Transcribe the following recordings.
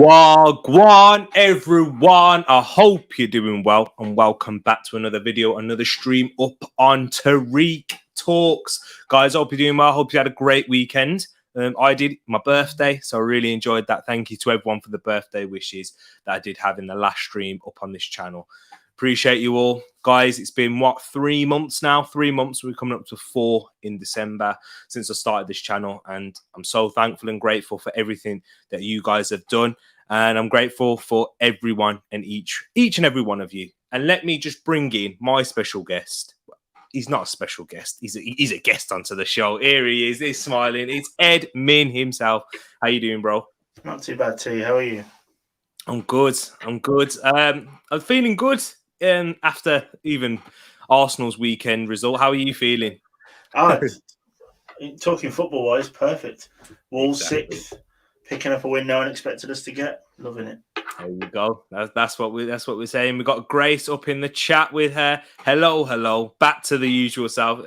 Wagwan, everyone. I hope you're doing well and welcome back to another video, another stream up on Tereak Talks. Guys, I hope you're doing well. I hope you had a great weekend. I did my birthday, so I really enjoyed that. Thank you to everyone for the birthday wishes that I did have in the last stream up on this channel. Appreciate you all. Guys, it's been, 3 months now? 3 months. We're coming up to 4 in December since I started this channel. And I'm so thankful and grateful for everything that you guys have done. And I'm grateful for everyone and each and every one of you. And let me just bring in my special guest. He's not a special guest. He's a guest onto the show. Here he is. He's smiling. It's Ed Min himself. How you doing, bro? Not too bad, T. How are you? I'm good. I'm feeling good. After even Arsenal's weekend result, how are you feeling? Talking football-wise, perfect. Wolves sixth, picking up a win no one expected us to get. Loving it. There we go. That's what we're saying. We got Grace up in the chat with her. Hello. Back to the usual self.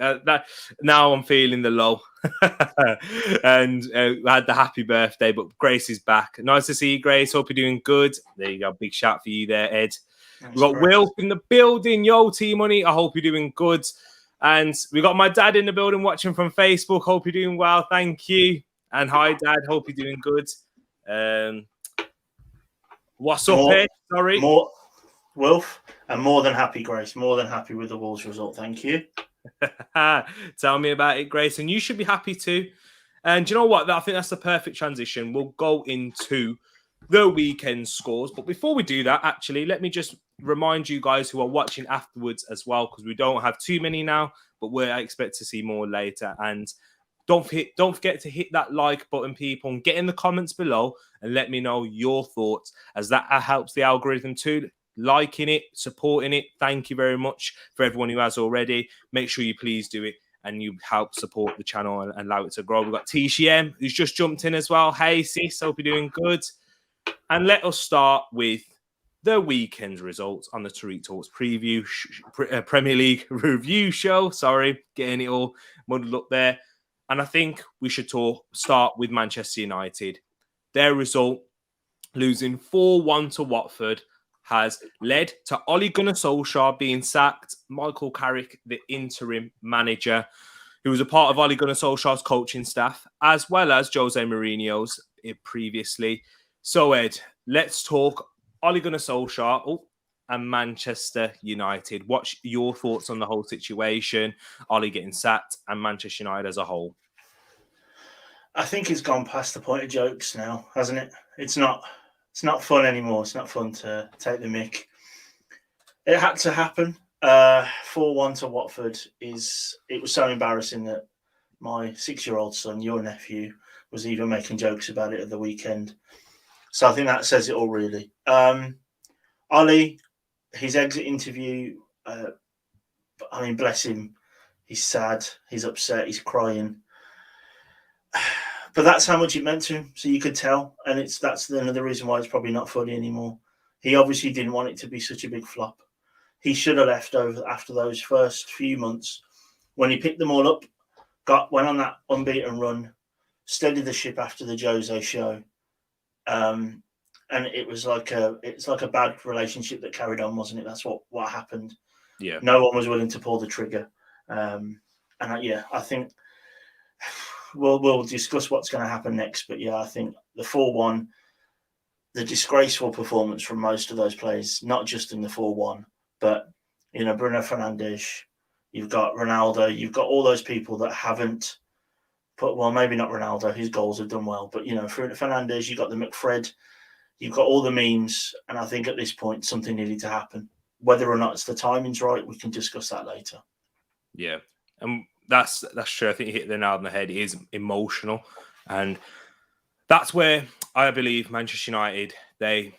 Now I'm feeling the low. And we had the happy birthday, but Grace is back. Nice to see you, Grace. Hope you're doing good. There you go. Big shout for you there, Ed. We've got Will in the building. Yo, T-Money. I hope you're doing good. And we got my dad in the building watching from Facebook. Hope you're doing well. Thank you. And hi, Dad. Hope you're doing good. What's up, Ed? Sorry. More, Wilf. And more than happy, Grace. More than happy with the Wolves result. Thank you. Tell me about it, Grace. And you should be happy too. And do you know what? I think that's the perfect transition. We'll go into the weekend scores. But before we do that, actually, let me just remind you guys who are watching afterwards as well, because we don't have too many now, but I expect to see more later. And don't forget to hit that like button, people, and get in the comments below and let me know your thoughts, as that helps the algorithm too. Liking it, supporting it. Thank you very much for everyone who has already. Make sure you please do it, and you help support the channel and allow it to grow. We've got TCM, who's just jumped in as well. Hey, sis, hope you're doing good. And let us start with the weekend's results on the Tereak Talks preview Premier League review show. Sorry, getting it all muddled up there. And I think we should start with Manchester United. Their result, losing 4-1 to Watford, has led to Ole Gunnar Solskjaer being sacked. Michael Carrick, the interim manager, who was a part of Ole Gunnar Solskjaer's coaching staff, as well as Jose Mourinho's previously. So, Ed, let's talk Ole Gunnar Solskjaer and Manchester United. What's your thoughts on the whole situation? Ole getting sacked and Manchester United as a whole? I think it's gone past the point of jokes now, hasn't it? It's not fun anymore. It's not fun to take the mick. It had to happen. 4-1 to Watford it was so embarrassing that my 6-year-old son, your nephew, was even making jokes about it at the weekend. So I think that says it all, really. Ole, his exit interview, bless him. He's sad, he's upset, he's crying. But that's how much it meant to him. So you could tell. And that's another reason why it's probably not funny anymore. He obviously didn't want it to be such a big flop. He should have left after those first few months. When he picked them all up, went on that unbeaten run, steadied the ship after the Jose show. And it's like a bad relationship that carried on, wasn't it? That's what happened. Yeah. No one was willing to pull the trigger. I think we'll discuss what's going to happen next. But yeah, I think the 4-1, the disgraceful performance from most of those players, not just in the 4-1, but Bruno Fernandes, you've got Ronaldo, you've got all those people that haven't put, well, maybe not Ronaldo, his goals have done well, but for Fernandes, you've got the McFred, you've got all the memes, and I think at this point something needed to happen. Whether or not it's the timing's right, we can discuss that later. Yeah, and that's true. I think you hit the nail on the head. It is emotional, and that's where I believe Manchester United they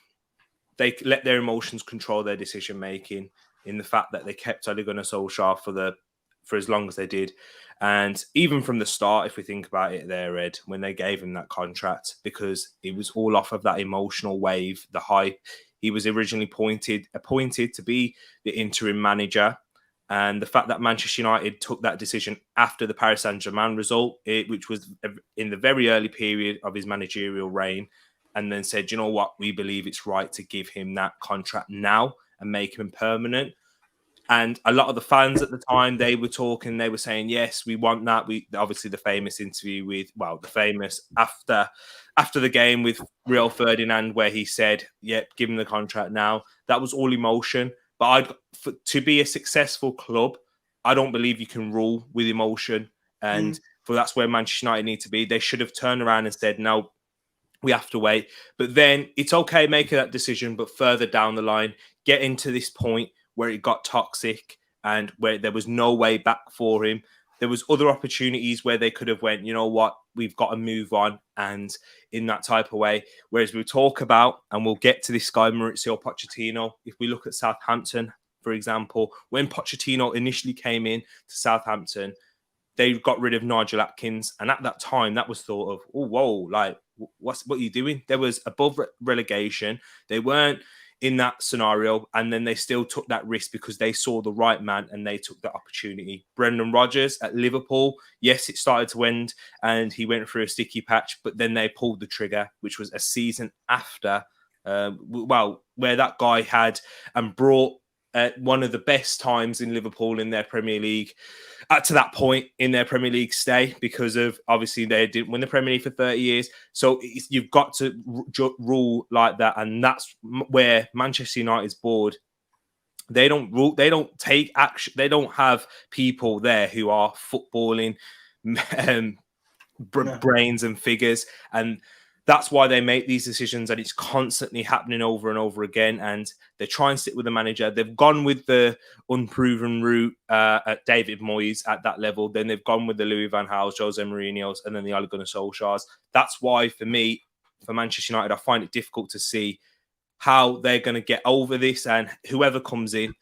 let their emotions control their decision making. In the fact that they kept Ole Gunnar Solskjaer for as long as they did. And even from the start, if we think about it there, Ed, when they gave him that contract, because it was all off of that emotional wave, the hype. He was originally appointed to be the interim manager. And the fact that Manchester United took that decision after the Paris Saint-Germain result, which was in the very early period of his managerial reign, and then said, you know what, we believe it's right to give him that contract now and make him permanent. And a lot of the fans at the time, they were talking, they were saying, yes, we want that. We obviously the famous interview with, the famous after the game with Rio Ferdinand, where he said, yeah, give him the contract now. That was all emotion. But to be a successful club, I don't believe you can rule with emotion. And that's where Manchester United need to be. They should have turned around and said, no, we have to wait. But then it's okay making that decision, but further down the line, getting to this point where it got toxic and where there was no way back for him. There was other opportunities where they could have went, you know what, we've got to move on, and in that type of way. Whereas we talk about, and we'll get to this guy, Mauricio Pochettino, if we look at Southampton, for example, when Pochettino initially came in to Southampton, they got rid of Nigel Atkins. And at that time, that was thought of, oh, whoa, like, what are you doing? There was above relegation. They weren't in that scenario, and then they still took that risk because they saw the right man and they took that opportunity. Brendan Rodgers at Liverpool, yes, it started to end and he went through a sticky patch, but then they pulled the trigger, which was a season after, where that guy had and brought one of the best times in Liverpool in their Premier League to that point in their Premier League stay, because of obviously they didn't win the Premier League for 30 years. So you've got to rule like that. And that's where Manchester United's board, they don't rule, they don't take action. They don't have people there who are footballing brains and figures. And that's why they make these decisions, and it's constantly happening over and over again. And they try and stick with the manager. They've gone with the unproven route at David Moyes at that level. Then they've gone with the Louis van Gaals, Jose Mourinho's, and then the Ole Gunnar Solskjaer's. That's why, for me, for Manchester United, I find it difficult to see how they're going to get over this and whoever comes in.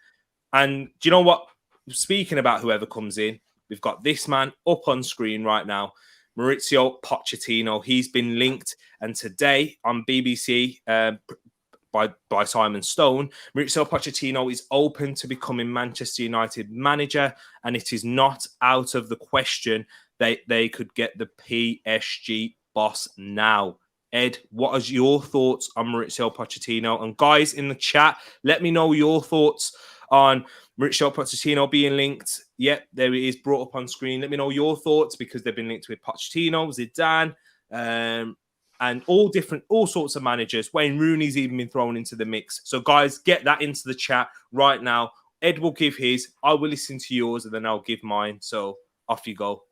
And do you know what? Speaking about whoever comes in, we've got this man up on screen right now, Mauricio Pochettino. He's been linked, and today on BBC by Simon Stone, Mauricio Pochettino is open to becoming Manchester United manager, and it is not out of the question they could get the PSG boss now. Ed, what are your thoughts on Mauricio Pochettino? And guys in the chat, let me know your thoughts on Mauricio Pochettino being linked. Yep, there it is, brought up on screen. Let me know your thoughts, because they've been linked with Pochettino, Zidane, and all sorts of managers. Wayne Rooney's even been thrown into the mix. So guys, get that into the chat right now. Ed will give his, I will listen to yours, and then I'll give mine. So off you go.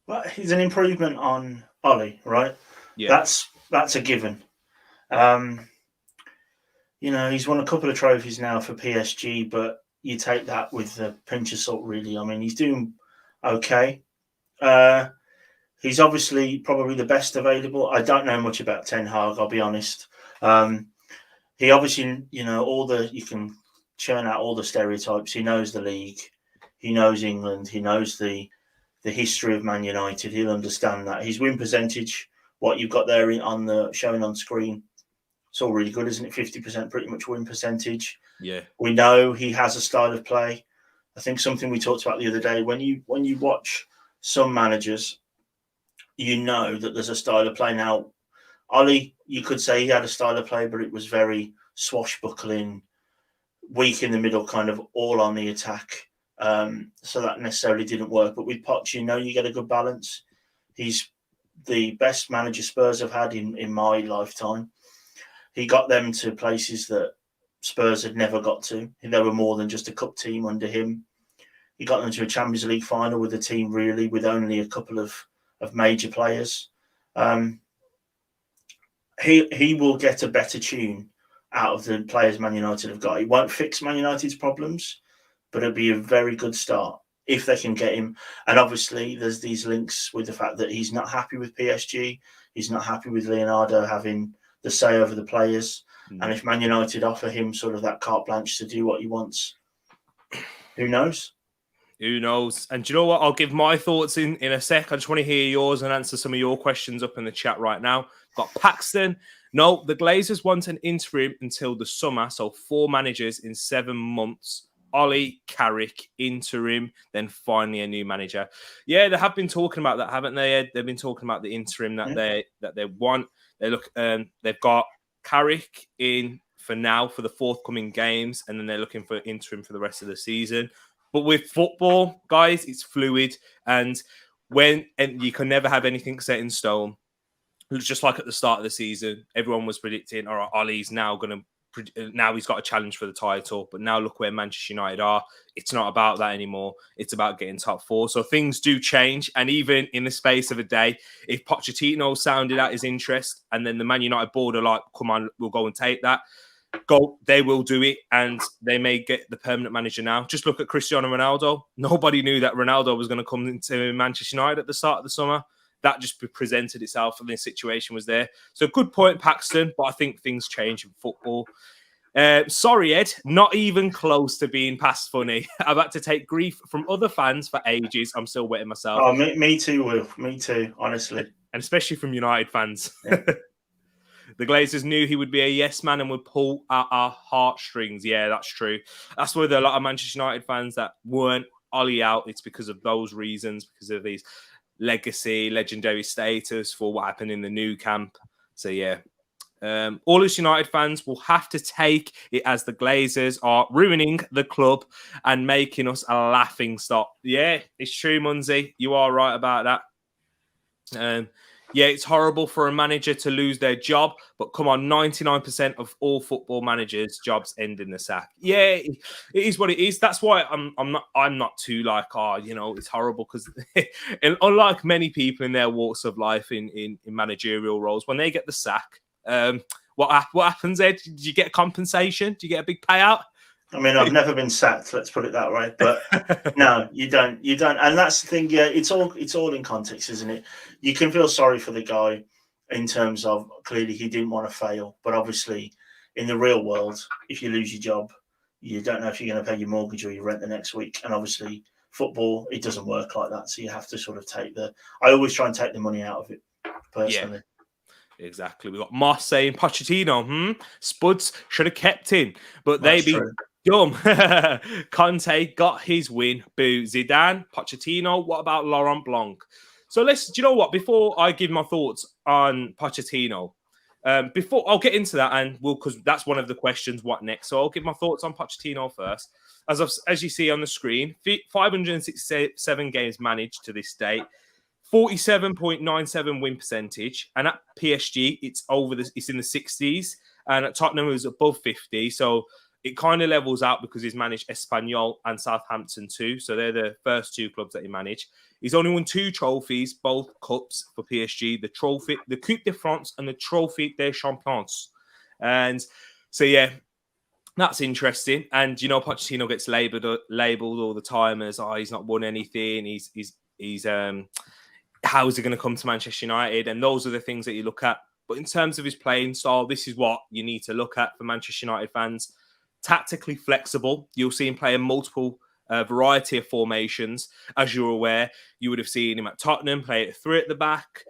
Well, he's an improvement on Ollie, right? Yeah. That's a given. He's won a couple of trophies now for PSG, but you take that with a pinch of salt, really. I mean, he's doing okay. He's obviously probably the best available. I don't know much about Ten Hag, I'll be honest. He obviously, you can churn out all the stereotypes. He knows the league. He knows England. He knows the history of Man United. He'll understand that. His win percentage, what you've got there showing on screen, it's all really good, isn't it? 50% pretty much win percentage. Yeah. We know he has a style of play. I think something we talked about the other day, when you watch some managers, you know that there's a style of play. Now, Ollie, you could say he had a style of play, but it was very swashbuckling, weak in the middle, kind of all on the attack. So that necessarily didn't work. But with Poch, you get a good balance. He's the best manager Spurs have had in my lifetime. He got them to places that Spurs had never got to. They were more than just a cup team under him. He got them to a Champions League final with a team really with only a couple of major players. He will get a better tune out of the players Man United have got. He won't fix Man United's problems, but it'll be a very good start if they can get him. And obviously there's these links with the fact that he's not happy with PSG. He's not happy with Leonardo having the say over the players. And if Man United offer him sort of that carte blanche to do what he wants, who knows? Who knows? And do you know what? I'll give my thoughts in a sec. I just want to hear yours and answer some of your questions up in the chat right now. Got Paxton. No, the Glazers want an interim until the summer. So 4 managers in 7 months. Ollie, Carrick, interim, then finally a new manager. Yeah, they have been talking about that, haven't they, Ed? They've been talking about the interim that they want. They've got Carrick in for now for the forthcoming games, and then they're looking for interim for the rest of the season. But with football, guys, it's fluid, and you can never have anything set in stone. Just like at the start of the season, everyone was predicting, all right, Ollie's now he's got a challenge for the title, but now look where Manchester United are. It's not about that anymore. It's about getting top four. So things do change. And even in the space of a day, if Pochettino sounded out his interest and then the Man United board are like, come on, we'll go and take that, they will do it, and they may get the permanent manager now. Just look at Cristiano Ronaldo. Nobody knew that Ronaldo was going to come into Manchester United at the start of the summer. That just presented itself, and the situation was there. So good point, Paxton, but I think things change in football. Sorry, Ed, not even close to being past funny. I've had to take grief from other fans for ages. I'm still wetting myself. Oh, me too, Will. Me too, honestly. And especially from United fans. Yeah. The Glazers knew he would be a yes man and would pull at our heartstrings. Yeah, that's true. That's why there are a lot of Manchester United fans that weren't Ollie out. It's because of those reasons, because of these legendary status for what happened in the new camp. So, yeah. All us United fans will have to take it as the Glazers are ruining the club and making us a laughing stock. Yeah, it's true, Munzie. You are right about that. Yeah, it's horrible for a manager to lose their job, but come on, 99% of all football managers' jobs end in the sack. Yeah, it is what it is. That's why I'm not too like, it's horrible, because unlike many people in their walks of life in managerial roles, when they get the sack, what happens, Ed? Did you get compensation? Do you get a big payout? I mean, I've never been sacked, let's put it that way. But no, you don't. And that's the thing. Yeah, it's all in context, isn't it? You can feel sorry for the guy in terms of clearly he didn't want to fail. But obviously, in the real world, if you lose your job, you don't know if you're going to pay your mortgage or your rent the next week. And obviously, football, it doesn't work like that. So you have to sort of I always try and take the money out of it, personally. Yeah. Exactly. We got Moss saying Pochettino, Spuds should have kept him, but That's they be true. dumb. Conte got his win. Boo. Zidane, Pochettino. What about Laurent Blanc? So do you know what? Before I give my thoughts on Pochettino, before I'll get into that, and because that's one of the questions, what next? So I'll give my thoughts on Pochettino first. As you see on the screen, 567 games managed to this date. 47.97 win percentage, and at PSG it's in the 60s, and at Tottenham it was above 50. So it kind of levels out because he's managed Espanyol and Southampton too. So they're the first two clubs that he managed. He's only won 2 trophies, both cups for PSG: the Coupe de France and the Trophée des Champions. And so yeah, that's interesting. And Pochettino gets labelled all the time as he's not won anything. He's how is he going to come to Manchester United? And those are the things that you look at. But in terms of his playing style, this is what you need to look at for Manchester United fans. Tactically flexible. You'll see him play in multiple variety of formations. As you're aware, you would have seen him at Tottenham play at 3 at the back,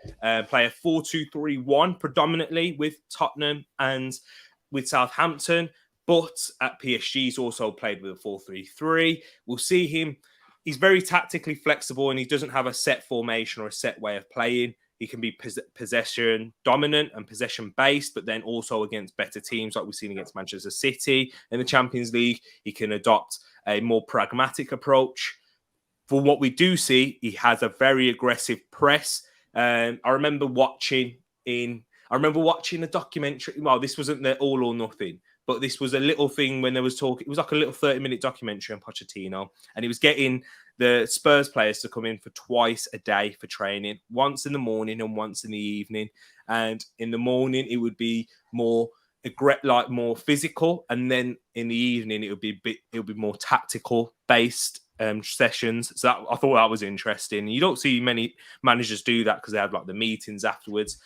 play a 4-2-3-1 predominantly with Tottenham and with Southampton. But at PSG, he's also played with a 4-3-3. We'll see him. He's very tactically flexible, and he doesn't have a set formation or a set way of playing. He can be possession dominant and possession based, but then also against better teams like we've seen against Manchester City in the Champions League. He can adopt a more pragmatic approach. For what we do see, he has a very aggressive press. I remember watching a documentary. Well, this wasn't the All or Nothing, but this was a little thing when there was talk. It was like a little 30-minute documentary on Pochettino, and he was getting the Spurs players to come in for twice a day for training, once in the morning and once in the evening. And in the morning, it would be more physical, and then in the evening, it would be more tactical based sessions. So I thought that was interesting. You don't see many managers do that because they have like the meetings afterwards.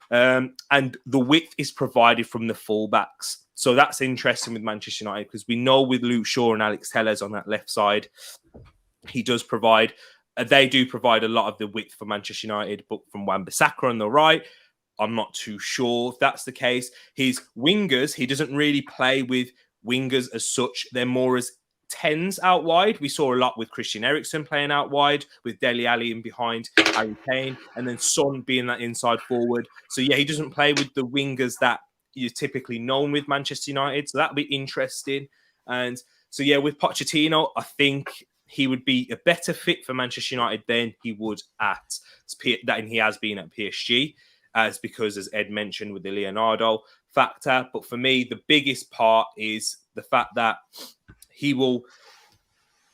And the width is provided from the fullbacks. So that's interesting with Manchester United, because we know with Luke Shaw and Alex Telles on that left side, they do provide a lot of the width for Manchester United. But from Wan-Bissaka on the right, I'm not too sure if that's the case. His wingers, he doesn't really play with wingers as such. They're more as tens out wide. We saw a lot with Christian Eriksen playing out wide, with Dele Alli in behind Harry Kane, and then Son being that inside forward. So yeah, he doesn't play with the wingers that you're typically known with Manchester United. So that'll be interesting. And so yeah, with Pochettino, I think he would be a better fit for Manchester United than he would than he has been at PSG, because as Ed mentioned with the Leonardo factor. But for me, the biggest part is the fact that he will.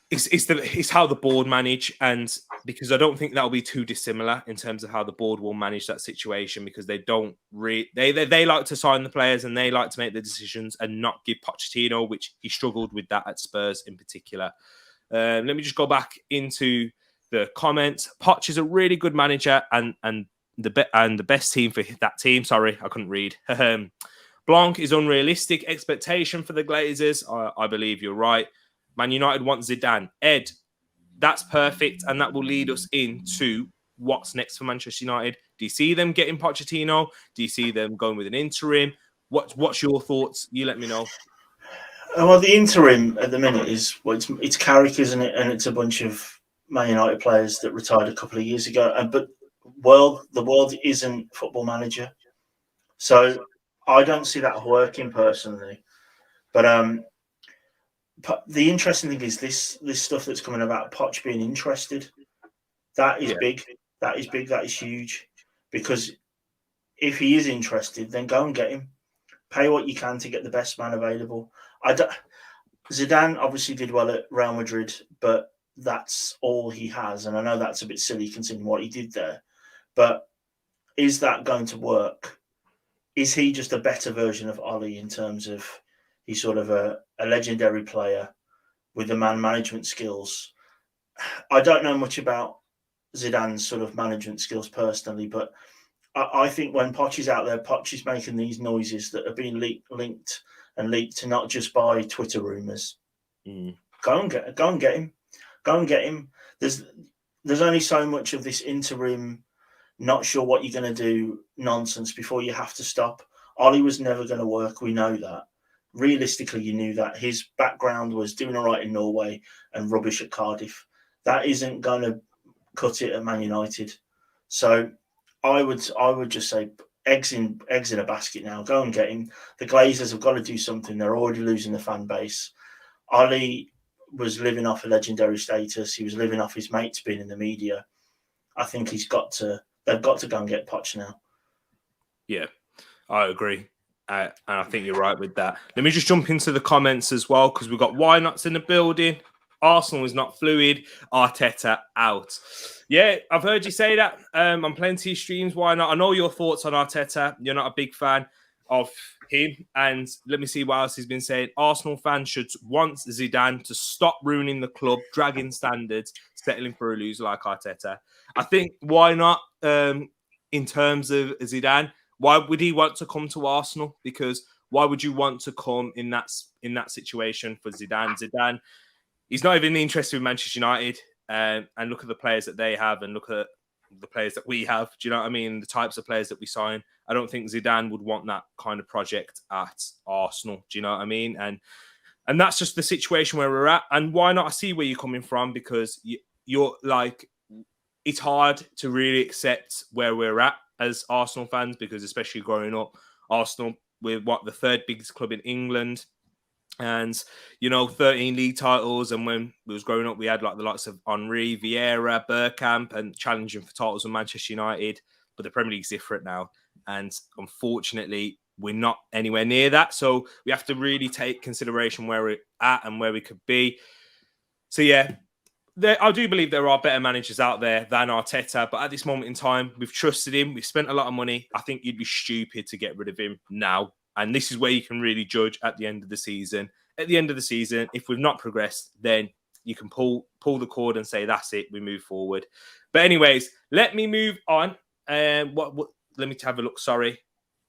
It's how the board manage, and because I don't think that'll be too dissimilar in terms of how the board will manage that situation, because they don't they like to sign the players and they like to make the decisions and not give Pochettino, which he struggled with that at Spurs in particular. Let me just go back into the comments. Poch is a really good manager and the best team for that team. Sorry, I couldn't read. Blanc is unrealistic expectation for the Glazers. I believe you're right. Man United want Zidane. Ed, that's perfect, and that will lead us into what's next for Manchester United. Do you see them getting Pochettino? Do you see them going with an interim? What's your thoughts? You let me know. Well, the interim at the minute is it's Carrick, isn't it? And it's a bunch of Man United players that retired a couple of years ago. But the world isn't Football Manager, so I don't see that working personally. But the interesting thing is this stuff that's coming about Poch being interested. That is big. That is big. That is huge. Because if he is interested, then go and get him. Pay what you can to get the best man available. Zidane obviously did well at Real Madrid, but that's all he has. And I know that's a bit silly considering what he did there. But is that going to work? Is he just a better version of Oli in terms of he's sort of a legendary player with the man management skills? I don't know much about Zidane's sort of management skills personally, but I think when Poch is out there, Poch is making these noises that are being linked to not just by Twitter rumours. Go and get him. Go and get him. There's only so much of this interim, not sure what you're going to do nonsense before you have to stop. Oli was never going to work. We know that. Realistically, you knew that. His background was doing all right in Norway and rubbish at Cardiff. That isn't going to cut it at Man United. So I would just say eggs in a basket now. Go and get him. The Glazers have got to do something. They're already losing the fan base. Oli was living off a legendary status. He was living off his mates being in the media. I think they've got to go and get Poch now. Yeah, I agree. And I think you're right with that. Let me just jump into the comments as well, because we've got Why Nots in the building. Arsenal is not fluid. Arteta out. Yeah, I've heard you say that on plenty of streams. Why not? I know your thoughts on Arteta. You're not a big fan of him. And let me see what else he's been saying. Arsenal fans should want Zidane to stop ruining the club, dragging standards, settling for a loser like Arteta. I think why not? In terms of Zidane, why would he want to come to Arsenal? Because why would you want to come in that situation for Zidane? Zidane, he's not even interested in Manchester United. And look at the players that they have, and look at the players that we have. Do you know what I mean? The types of players that we sign. I don't think Zidane would want that kind of project at Arsenal. Do you know what I mean? And that's just the situation where we're at. And why not? I see where you're coming from, because you're like, it's hard to really accept where we're at as Arsenal fans, because especially growing up, Arsenal, we're the third biggest club in England. And, 13 league titles. And when we was growing up, we had like the likes of Henry, Vieira, Bergkamp, and challenging for titles with Manchester United. But the Premier League's different now. And unfortunately, we're not anywhere near that. So we have to really take consideration where we're at and where we could be. So, yeah, I do believe there are better managers out there than Arteta. But at this moment in time, we've trusted him. We've spent a lot of money. I think you'd be stupid to get rid of him now. And this is where you can really judge at the end of the season. At the end of the season, if we've not progressed, then you can pull the cord and say, that's it, we move forward. But anyways, let me move on. Let me have a look,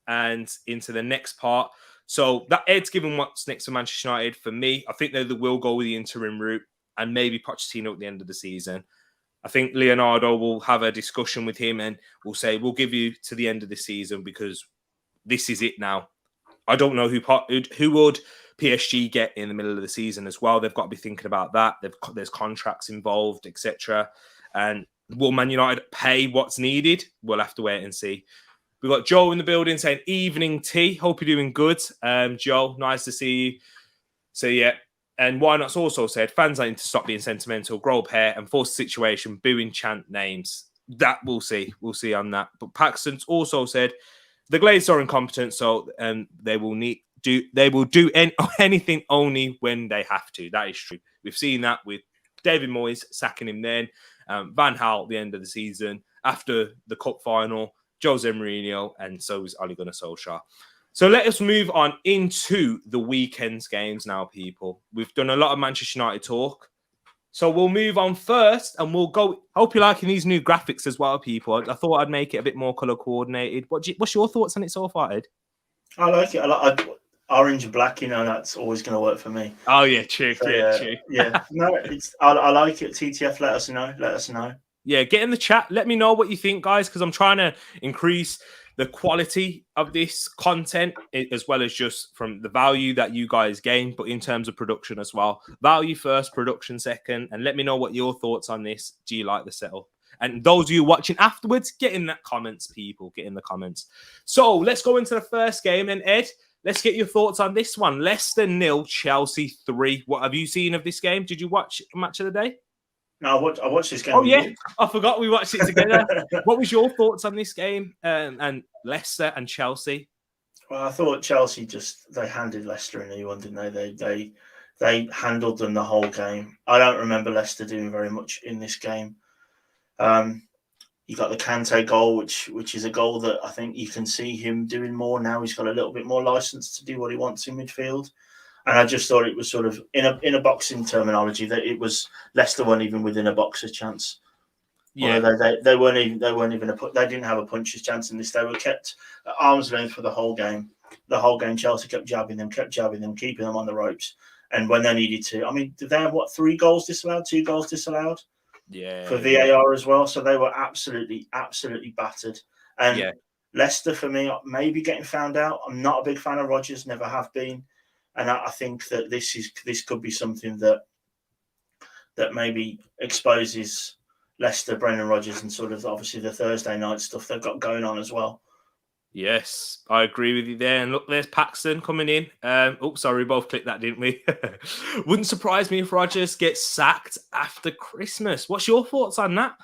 and into the next part. So that Ed's given what's next for Manchester United. For me, I think they will go with the interim route and maybe Pochettino at the end of the season. I think Leonardo will have a discussion with him and will say, we'll give you to the end of the season because this is it now. I don't know who would PSG get in the middle of the season as well. They've got to be thinking about that. There's contracts involved, etc. And will Man United pay what's needed? We'll have to wait and see. We've got Joe in the building saying, evening tea. Hope you're doing good. Joe, nice to see you. So, yeah. And Why Not's also said, fans need to stop being sentimental, grow up hair, and force the situation, booing chant names. That we'll see. We'll see on that. But Paxton's also said, the Glazers are incompetent, so they will do anything only when they have to. That is true. We've seen that with David Moyes sacking him then, Van Gaal at the end of the season, after the cup final, Jose Mourinho, and so is Ole Gunnar Solskjaer. So let us move on into the weekend's games now, people. We've done a lot of Manchester United talk. So we'll move on first and we'll go. Hope you're liking these new graphics as well, people. I thought I'd make it a bit more colour coordinated. What's your thoughts on it so far, Ed? I like it. I like orange and black, that's always going to work for me. Oh, yeah, true. Yeah. No, I like it. TTF, let us know. Yeah, get in the chat. Let me know what you think, guys, because I'm trying to increase the quality of this content as well as just from the value that you guys gain, but in terms of production as well. Value first, production second. And let me know what your thoughts on this. Do you like the setup? And those of you watching afterwards, get in the comments, people. Get in the comments. So let's go into the first game. And Ed, let's get your thoughts on this one. Leicester 0, Chelsea 3. What have you seen of this game? Did you watch Match of the Day? No, I watched this game. Oh, yeah. I forgot we watched it together. What was your thoughts on this game and Leicester and Chelsea? Well, I thought Chelsea they handed Leicester a new one, didn't they? They handled them the whole game. I don't remember Leicester doing very much in this game. You got the Kante goal, which is a goal that I think you can see him doing more now. He's got a little bit more license to do what he wants in midfield. And I just thought it was sort of in a boxing terminology that it was Leicester weren't even within a boxer's chance. Yeah, they weren't even they didn't have a puncher's chance in this. They were kept at arm's length for the whole game. The whole game, Chelsea kept jabbing them, keeping them on the ropes. And when they needed to, I mean, did they have 3 goals disallowed, 2 goals disallowed? Yeah, for VAR as well. So they were absolutely battered. And Leicester, for me, maybe getting found out. I'm not a big fan of Rodgers, never have been. And I think that this could be something that maybe exposes Leicester, Brendan Rodgers, and sort of obviously the Thursday night stuff they've got going on as well. Yes, I agree with you there. And look, there's Paxton coming in. Sorry, we both clicked that, didn't we? Wouldn't surprise me if Rodgers gets sacked after Christmas. What's your thoughts on that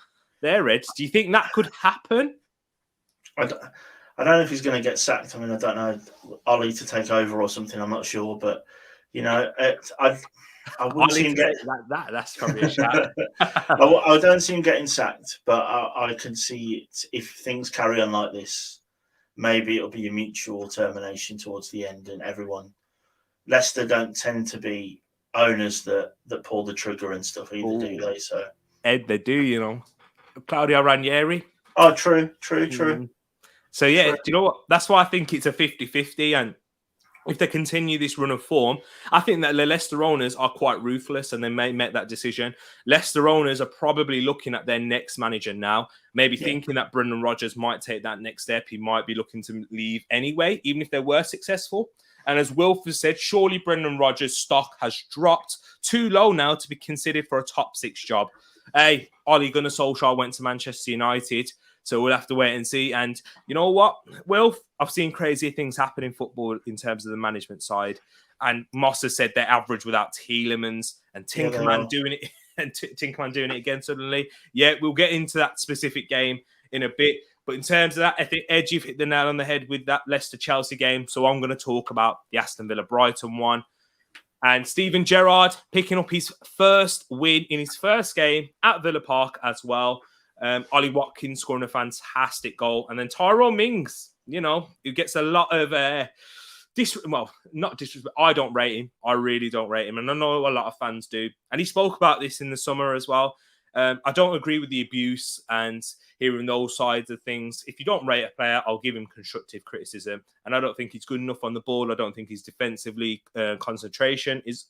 there, Red? Do you think that could happen? I don't know if he's going to get sacked. I mean, I don't know Ollie to take over or something. I'm not sure, but I wouldn't see him get like that. That's probably a shout. I don't see him getting sacked, but I can see it if things carry on like this. Maybe it'll be a mutual termination towards the end, and Leicester don't tend to be owners that pull the trigger and stuff either, do they? So Ed, they do, Claudio Ranieri. Oh, true. So, yeah, do you know what? That's why I think it's a 50-50. And if they continue this run of form, I think that the Leicester owners are quite ruthless and they may make that decision. Leicester owners are probably looking at their next manager now, maybe thinking that Brendan Rodgers might take that next step. He might be looking to leave anyway, even if they were successful. And as Wilf has said, surely Brendan Rodgers' stock has dropped too low now to be considered for a top 6 job. Hey, Ole Gunnar Solskjaer went to Manchester United. So we'll have to wait and see. And you know what, Wilf? I've seen crazy things happen in football in terms of the management side. And Moss has said they're average without Tielemans and Tinkerman doing it and Tinkerman doing it again suddenly. Yeah, we'll get into that specific game in a bit. But in terms of that, I think, Ed, you've hit the nail on the head with that Leicester-Chelsea game. So I'm going to talk about the Aston Villa-Brighton one. And Steven Gerrard picking up his first win in his first game at Villa Park as well. Ollie Watkins scoring a fantastic goal. And then Tyrone Mings, who gets a lot of not disrespect. I don't rate him. I really don't rate him. And I know a lot of fans do. And he spoke about this in the summer as well. I don't agree with the abuse and hearing those sides of things. If you don't rate a player, I'll give him constructive criticism. And I don't think he's good enough on the ball. I don't think his defensively concentration is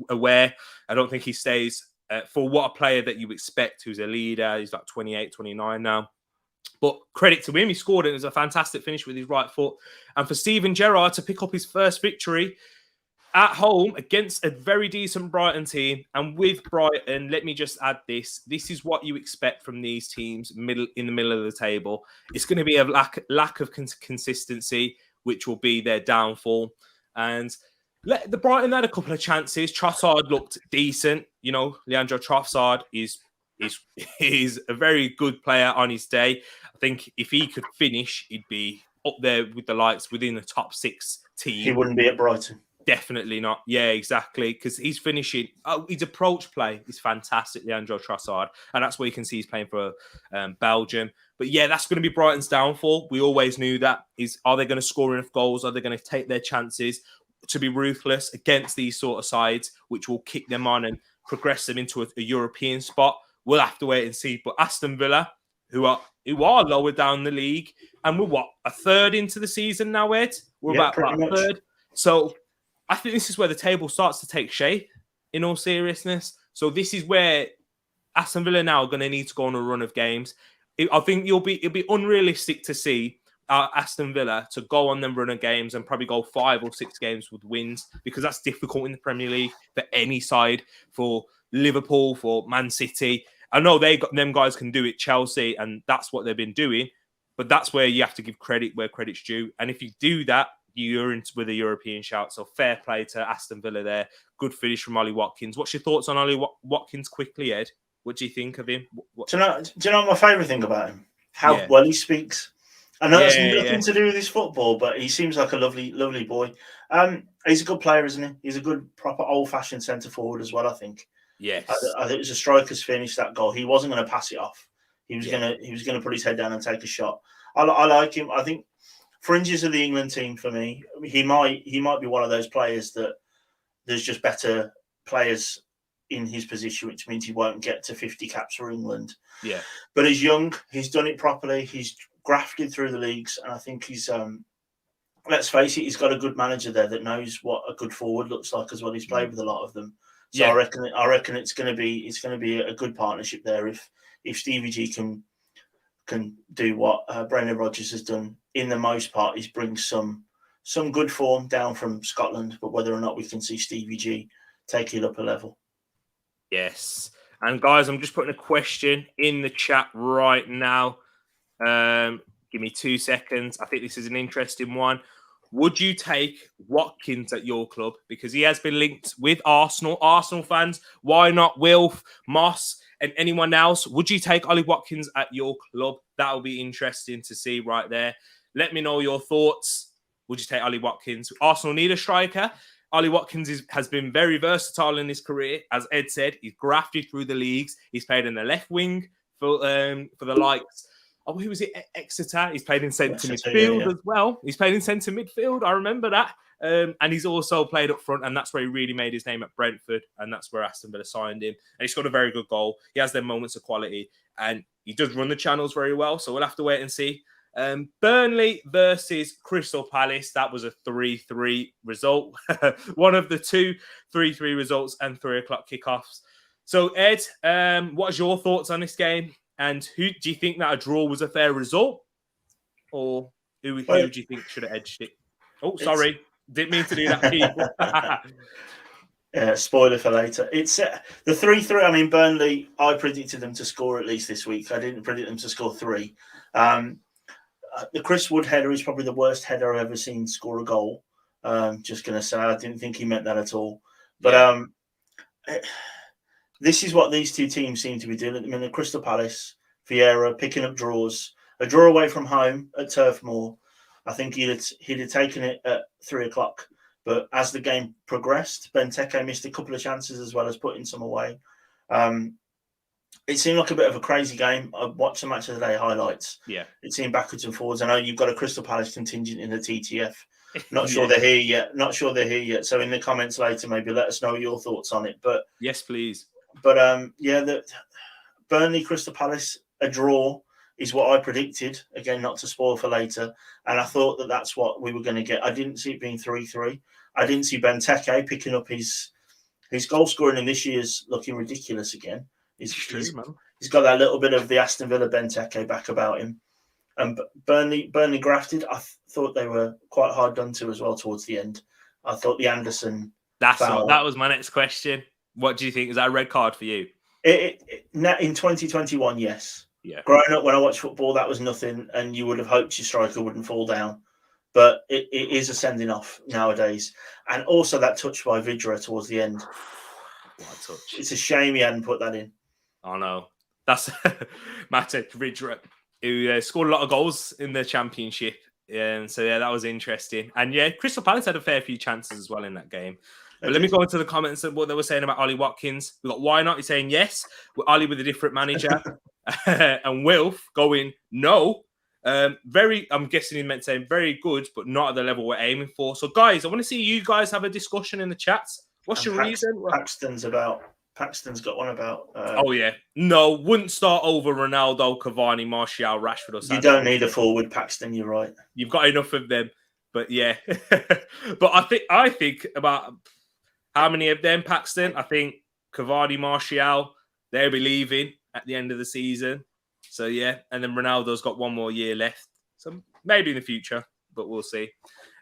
aware. I don't think he stays for what a player that you expect who's a leader. He's like 28, 29 now. But credit to him, he scored it. It was a fantastic finish with his right foot. And for Steven Gerrard to pick up his first victory at home against a very decent Brighton team. And with Brighton, let me just add this. This is what you expect from these teams in the middle of the table. It's going to be a lack of consistency, which will be their downfall. And the Brighton had a couple of chances. Trossard looked decent. You know, Leandro Trossard is a very good player on his day. I think if he could finish, he'd be up there with the likes within the top 6 team. He wouldn't be at Brighton. Definitely not. Yeah, exactly. Because he's finishing. His approach play is fantastic, Leandro Trossard. And that's where you can see he's playing for Belgium. But yeah, that's going to be Brighton's downfall. We always knew that. Are they going to score enough goals? Are they going to take their chances to be ruthless against these sort of sides, which will kick them on and progress them into a European spot? We'll have to wait and see. But Aston Villa, who are lower down the league, and we're a third into the season now, Ed? We're about a third. So I think this is where the table starts to take shape, in all seriousness. So this is where Aston Villa now are going to need to go on a run of games. I think it'll be unrealistic to see Aston Villa to go on them run of games and probably go 5 or 6 games with wins, because that's difficult in the Premier League for any side, for Liverpool, for Man City. I know them guys can do it, Chelsea, and that's what they've been doing. But that's where you have to give credit where credit's due. And if you do that, you're into with a European shout. So fair play to Aston Villa there. Good finish from Ollie Watkins. What's your thoughts on Ollie Watkins quickly, Ed? What do you think of him? Do you know my favourite thing about him? How well he speaks. I know it's nothing to do with his football, but he seems like a lovely, lovely boy. He's a good player, isn't he? He's a good, proper, old-fashioned centre forward as well, I think. Yes. I think it was a striker's finish, that goal. He wasn't going to pass it off. He was gonna put his head down and take a shot. I like him. I think fringes of the England team for me. He might be one of those players that there's just better players in his position, which means he won't get to 50 caps for England. Yeah. But he's young. He's done it properly. He's grafted through the leagues, and I think he's. Let's face it, he's got a good manager there that knows what a good forward looks like as well. He's played with a lot of them, so yeah. I reckon it's going to be a good partnership there if Stevie G can do what Brendan Rodgers has done in the most part, is bring some good form down from Scotland, but whether or not we can see Stevie G take it up a level. Yes, and guys, I'm just putting a question in the chat right now. Give me 2 seconds. I think this is an interesting one. Would you take Watkins at your club? Because he has been linked with Arsenal. Arsenal fans, why not Wilf, Moss, and anyone else? Would you take Ollie Watkins at your club? That'll be interesting to see right there. Let me know your thoughts. Would you take Ollie Watkins? Arsenal need a striker. Ollie Watkins has been very versatile in his career. As Ed said, he's grafted through the leagues. He's played in the left wing for the likes. Oh, who was it? Exeter. He's played in centre midfield as well. He's played in centre midfield. I remember that. And he's also played up front, and that's where he really made his name at Brentford, and that's where Aston Villa signed him. And he's got a very good goal. He has their moments of quality, and he does run the channels very well, so we'll have to wait and see. Burnley versus Crystal Palace. That was a 3-3 result. One of the 2 3-3 results and 3 o'clock kickoffs. So, Ed, what's your thoughts on this game? And who do you think that a draw was a fair result? Or who do you think should have edged it? Oh, sorry. Didn't mean to do that. Spoiler for later. It's the 3-3. I mean, Burnley, I predicted them to score at least this week. I didn't predict them to score 3. The Chris Wood header is probably the worst header I've ever seen score a goal. Just going to say, I didn't think he meant that at all. But this is what these two teams seem to be doing. I mean, the Crystal Palace, Vieira picking up draws. A draw away from home at Turf Moor. I think he'd have taken it at 3 o'clock. But as the game progressed, Benteke missed a couple of chances as well as putting some away. It seemed like a bit of a crazy game. I watched the match of the day highlights. Yeah. It seemed backwards and forwards. I know you've got a Crystal Palace contingent in the TTF. Not sure they're here yet. So in the comments later, maybe let us know your thoughts on it. But yes, please. But the Burnley Crystal Palace, a draw is what I predicted. Again, not to spoil for later. And I thought that that's what we were going to get. I didn't see it being 3-3. I didn't see Benteke picking up his goal scoring in this year's looking ridiculous again. He's got that little bit of the Aston Villa Benteke back about him. And Burnley grafted. I thought they were quite hard done to as well towards the end. I thought the Anderson That was my next question. What do you think? Is that a red card for you? In 2021, yes. Yeah. Growing up, when I watched football, that was nothing, and you would have hoped your striker wouldn't fall down. But it is a sending off nowadays. And also that touch by Vidra towards the end. What a touch. It's a shame he hadn't put that in. I know. That's Matic Vidra, who scored a lot of goals in the Championship. And so, yeah, that was interesting. And, yeah, Crystal Palace had a fair few chances as well in that game. But let me go into the comments of what they were saying about Ollie Watkins. We got Why Not? He's saying yes. With Ollie with a different manager. And Wilf going no. I'm guessing he meant saying very good, but not at the level we're aiming for. So, guys, I want to see you guys have a discussion in the chats. What's your reason? Paxton's got one about. Oh yeah, no, wouldn't start over Ronaldo, Cavani, Martial, Rashford, or Sanchez. You don't need a forward, Paxton. You're right. You've got enough of them, but yeah. But I think about how many of them, Paxton. I think Cavani, Martial, they'll be leaving at the end of the season. So, yeah. And then Ronaldo's got one more year left. So, maybe in the future, but we'll see.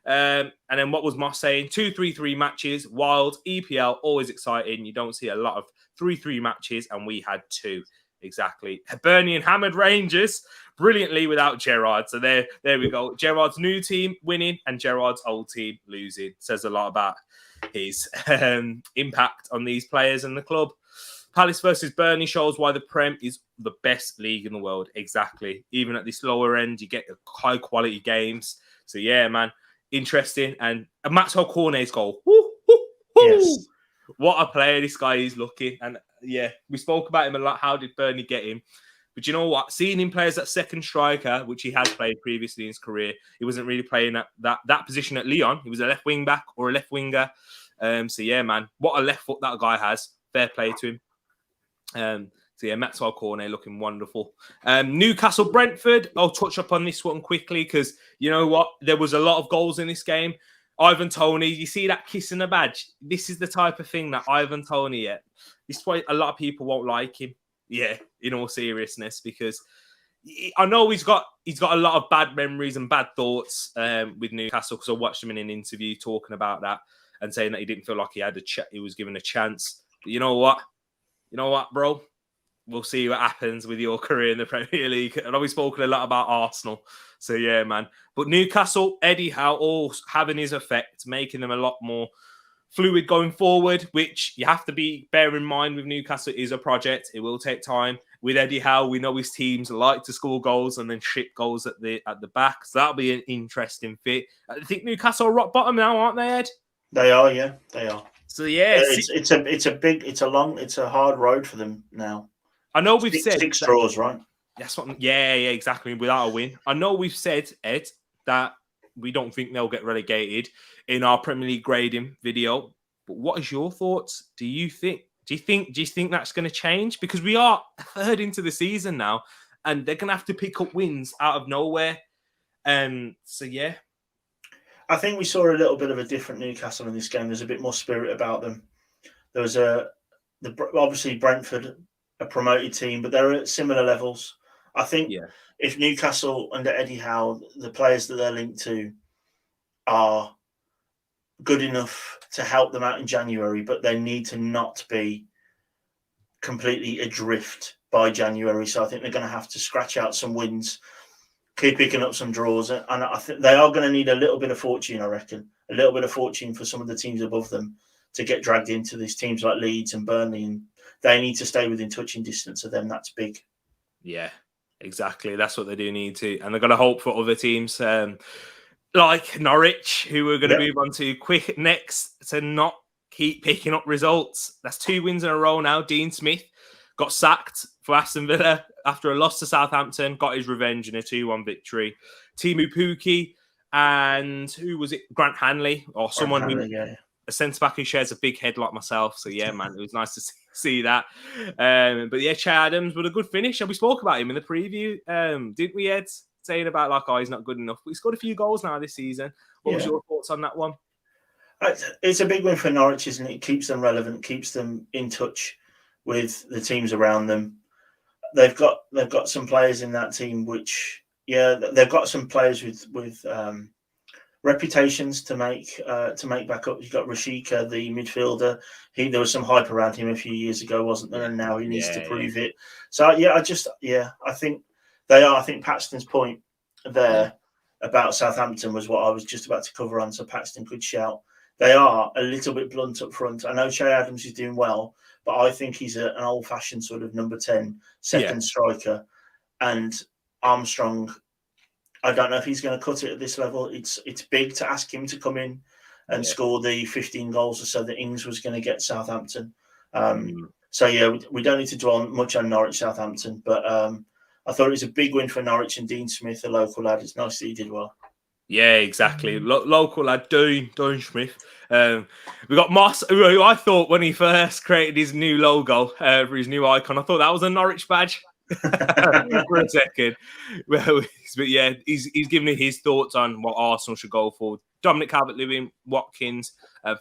And then what was Moss saying? 2-3-3 matches, wild, EPL, always exciting. You don't see a lot of 3-3 matches, and we had 2. Exactly. Burnley and hammered Rangers brilliantly without Gerrard. So, there we go. Gerrard's new team winning and Gerrard's old team losing. Says a lot about his impact on these players and the club. Palace versus Burnley shows why the Prem is the best league in the world. Exactly. Even at this lower end, you get high quality games. So, yeah, man, interesting. And Maxwell Cornet's goal. Woo, woo, woo. Yes. What a player this guy is looking. And, yeah, we spoke about him a lot. How did Burnley get him? But you know what? Seeing him play as that second striker, which he has played previously in his career, he wasn't really playing that position at Lyon. He was a left wing back or a left winger. So, yeah, man, what a left foot that guy has. Fair play to him. So, yeah, Maxwell Cornet looking wonderful. Newcastle Brentford. I'll touch up on this one quickly because you know what? There was a lot of goals in this game. Ivan Toney, you see that kissing the badge? This is the type of thing that Ivan Toney, this is why a lot of people won't like him. Yeah, in all seriousness, because I know he's got a lot of bad memories and bad thoughts with Newcastle because I watched him in an interview talking about that and saying that he didn't feel like he was given a chance. But you know what? Bro? We'll see what happens with your career in the Premier League. I know we've spoken a lot about Arsenal. So, yeah, man. But Newcastle, Eddie Howe, all having his effect, making them a lot more fluid going forward, which you have to bear in mind with Newcastle is a project. It will take time. With Eddie Howe, we know his teams like to score goals and then ship goals at the back. So that'll be an interesting fit. I think Newcastle are rock bottom now, aren't they, Ed? They are, yeah. They are. So, yeah. It's a hard road for them now. I know we've said 6 draws, right? That's what. Yeah, exactly. Without a win, I know we've said, Ed, that we don't think they'll get relegated in our Premier League grading video. But what is your thoughts? Do you think that's going to change? Because we are third into the season now, and they're going to have to pick up wins out of nowhere. So yeah, I think we saw a little bit of a different Newcastle in this game. There's a bit more spirit about them. There was obviously Brentford, a promoted team, but they're at similar levels. I think if Newcastle under Eddie Howe, the players that they're linked to are good enough to help them out in January, but they need to not be completely adrift by January. So I think they're going to have to scratch out some wins, keep picking up some draws, and I think they are going to need a little bit of fortune, I reckon. A little bit of fortune for some of the teams above them to get dragged into these teams like Leeds and Burnley, and they need to stay within touching distance of them. That's big. Yeah, exactly. That's what they do need to. And they're going to hope for other teams like Norwich, who we're going to move on to quick next, to not keep picking up results. That's 2 wins in a row now. Dean Smith got sacked for Aston Villa after a loss to Southampton, got his revenge in a 2-1 victory. Timu Pukki and who was it? Grant Hanley, or someone a centre-back who shares a big head like myself. So, yeah, man, it was nice to see that. But, yeah, Che Adams with a good finish. And we spoke about him in the preview, didn't we, Ed? Saying about, he's not good enough. But he's scored a few goals now this season. What was your thoughts on that one? It's a big win for Norwich, isn't it? It keeps them relevant, keeps them in touch with the teams around them. They've got some players in that team which, they've got some players with reputations to make back up. You've got Rashika, the midfielder. There was some hype around him a few years ago, wasn't there? And now he needs to prove it. So I think they are. I think Paxton's point there about Southampton was what I was just about to cover on. So Paxton could shout. They are a little bit blunt up front. I know Che Adams is doing well, but I think he's an old-fashioned sort of number 10 second striker. And Armstrong, I don't know if he's going to cut it at this level. It's big to ask him to come in and score the 15 goals or so that Ings was going to get Southampton. So, we don't need to dwell much on Norwich Southampton, but I thought it was a big win for Norwich, and Dean Smith, the local lad. It's nice that he did well. Yeah, exactly. Local lad, Dean Smith. We got Moss, who I thought when he first created his new logo for his new icon, I thought that was a Norwich badge for a second. But yeah, he's giving me his thoughts on what Arsenal should go for. Dominic Calvert-Lewin, Watkins,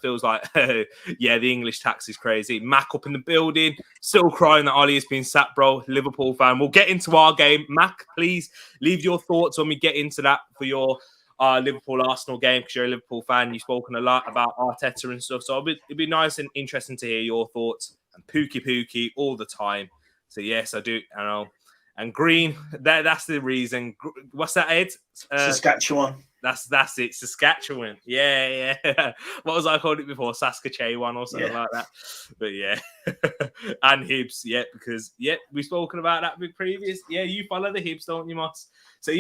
feels like, the English tax is crazy. Mac up in the building, still crying that Ollie has been sacked, bro. Liverpool fan. We'll get into our game. Mac, please leave your thoughts when we get into that for your Liverpool-Arsenal game, because you're a Liverpool fan. You've spoken a lot about Arteta and stuff, so it'd be nice and interesting to hear your thoughts. And Pookie all the time. So yes, I do. I know. And Green, that's the reason. What's that, Ed? Saskatchewan. That's it, Saskatchewan. Yeah. What was I called it before? Saskatchewan or something like that. But yeah. And Hibs, because we've spoken about that with previous. Yeah, you follow the Hibs, don't you, Moss? So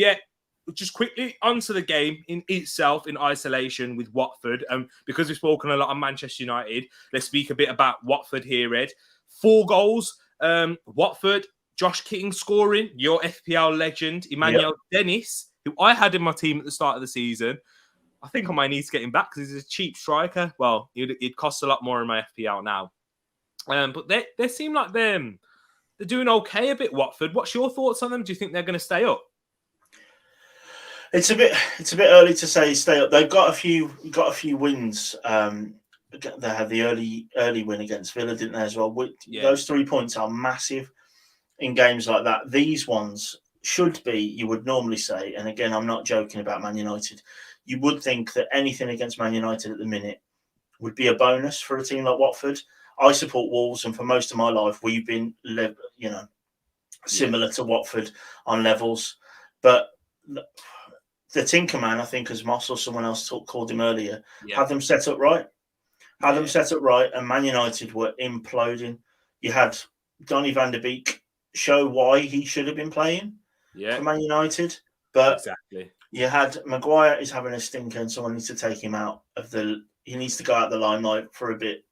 just quickly onto the game in itself in isolation with Watford. Because we've spoken a lot on Manchester United, let's speak a bit about Watford here, Ed. 4 goals. Watford, Josh Keating scoring, your FPL legend, Emmanuel Dennis, who I had in my team at the start of the season. I think I might need to get him back because he's a cheap striker. Well, it costs a lot more in my FPL now. But they seem like they're doing okay a bit, Watford. What's your thoughts on them? Do you think they're going to stay up? It's a bit early to say stay up. They've got a few wins. They had the early win against Villa, didn't they, as well? Those 3 points are massive in games like that. These ones should be, you would normally say, and again, I'm not joking about Man United, you would think that anything against Man United at the minute would be a bonus for a team like Watford. I support Wolves, and for most of my life, we've been, similar to Watford on levels. But the Tinkerman, I think, as Moss or someone else called him earlier, had them set up right. And Man United were imploding. You had Donny van der Beek show why he should have been playing for Man United. But you had Maguire is having a stinker, and someone needs to take him out of he needs to go out the limelight for a bit.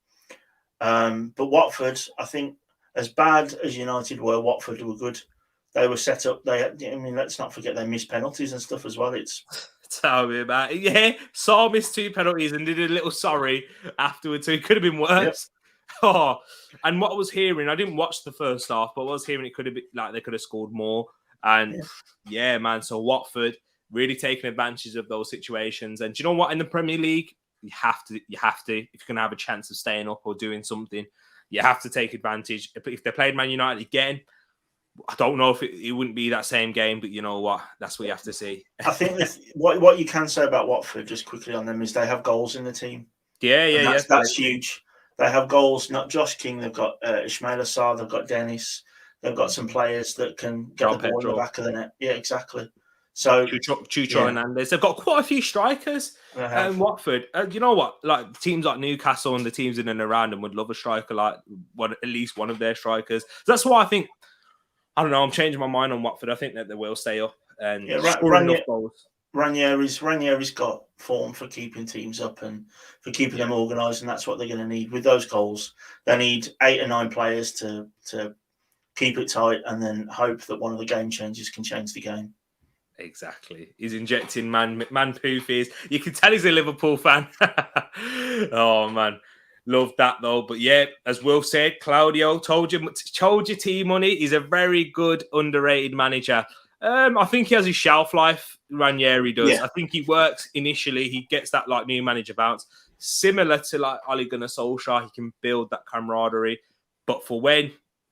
But Watford, I think, as bad as United were, Watford were good. They were set up. Let's not forget they missed penalties and stuff as well. Tell me about it. Yeah, Saul missed 2 penalties and did a little sorry afterwards, so it could have been worse. Oh, and what I was hearing, I didn't watch the first half, but I was hearing it could have been like they could have scored more. And man, so Watford really taking advantage of those situations. And do you know what? In the Premier League, you have to, if you're going to have a chance of staying up or doing something, you have to take advantage. If they played Man United again, I don't know if it wouldn't be that same game, but you know what? That's what you have to see. I think what you can say about Watford, just quickly on them, is they have goals in the team. That's huge. They have goals, not Josh King. They've got Ismail Assar. They've got Dennis. They've got some players that can get the ball in the back of the net. Yeah, exactly. So Chucho Hernandez. They've got quite a few strikers. Watford. You know what? Like teams like Newcastle and the teams in and around them would love a striker like at least one of their strikers. That's why I think. I don't know. I'm changing my mind on Watford. I think that they will stay up and score enough goals. Ranieri's got form for keeping teams up and for keeping them organised, and that's what they're going to need with those goals. They need 8 or 9 players to keep it tight, and then hope that one of the game changers can change the game. Exactly. He's injecting man poofies. You can tell he's a Liverpool fan. Oh man. Love that though. But yeah, as Will said, Claudio told you T-Money. He's a very good underrated manager. I think he has his shelf life. Ranieri does. I think he works initially. He gets that like new manager bounce. Similar to like Ole Gunnar Solskjaer, he can build that camaraderie. But for when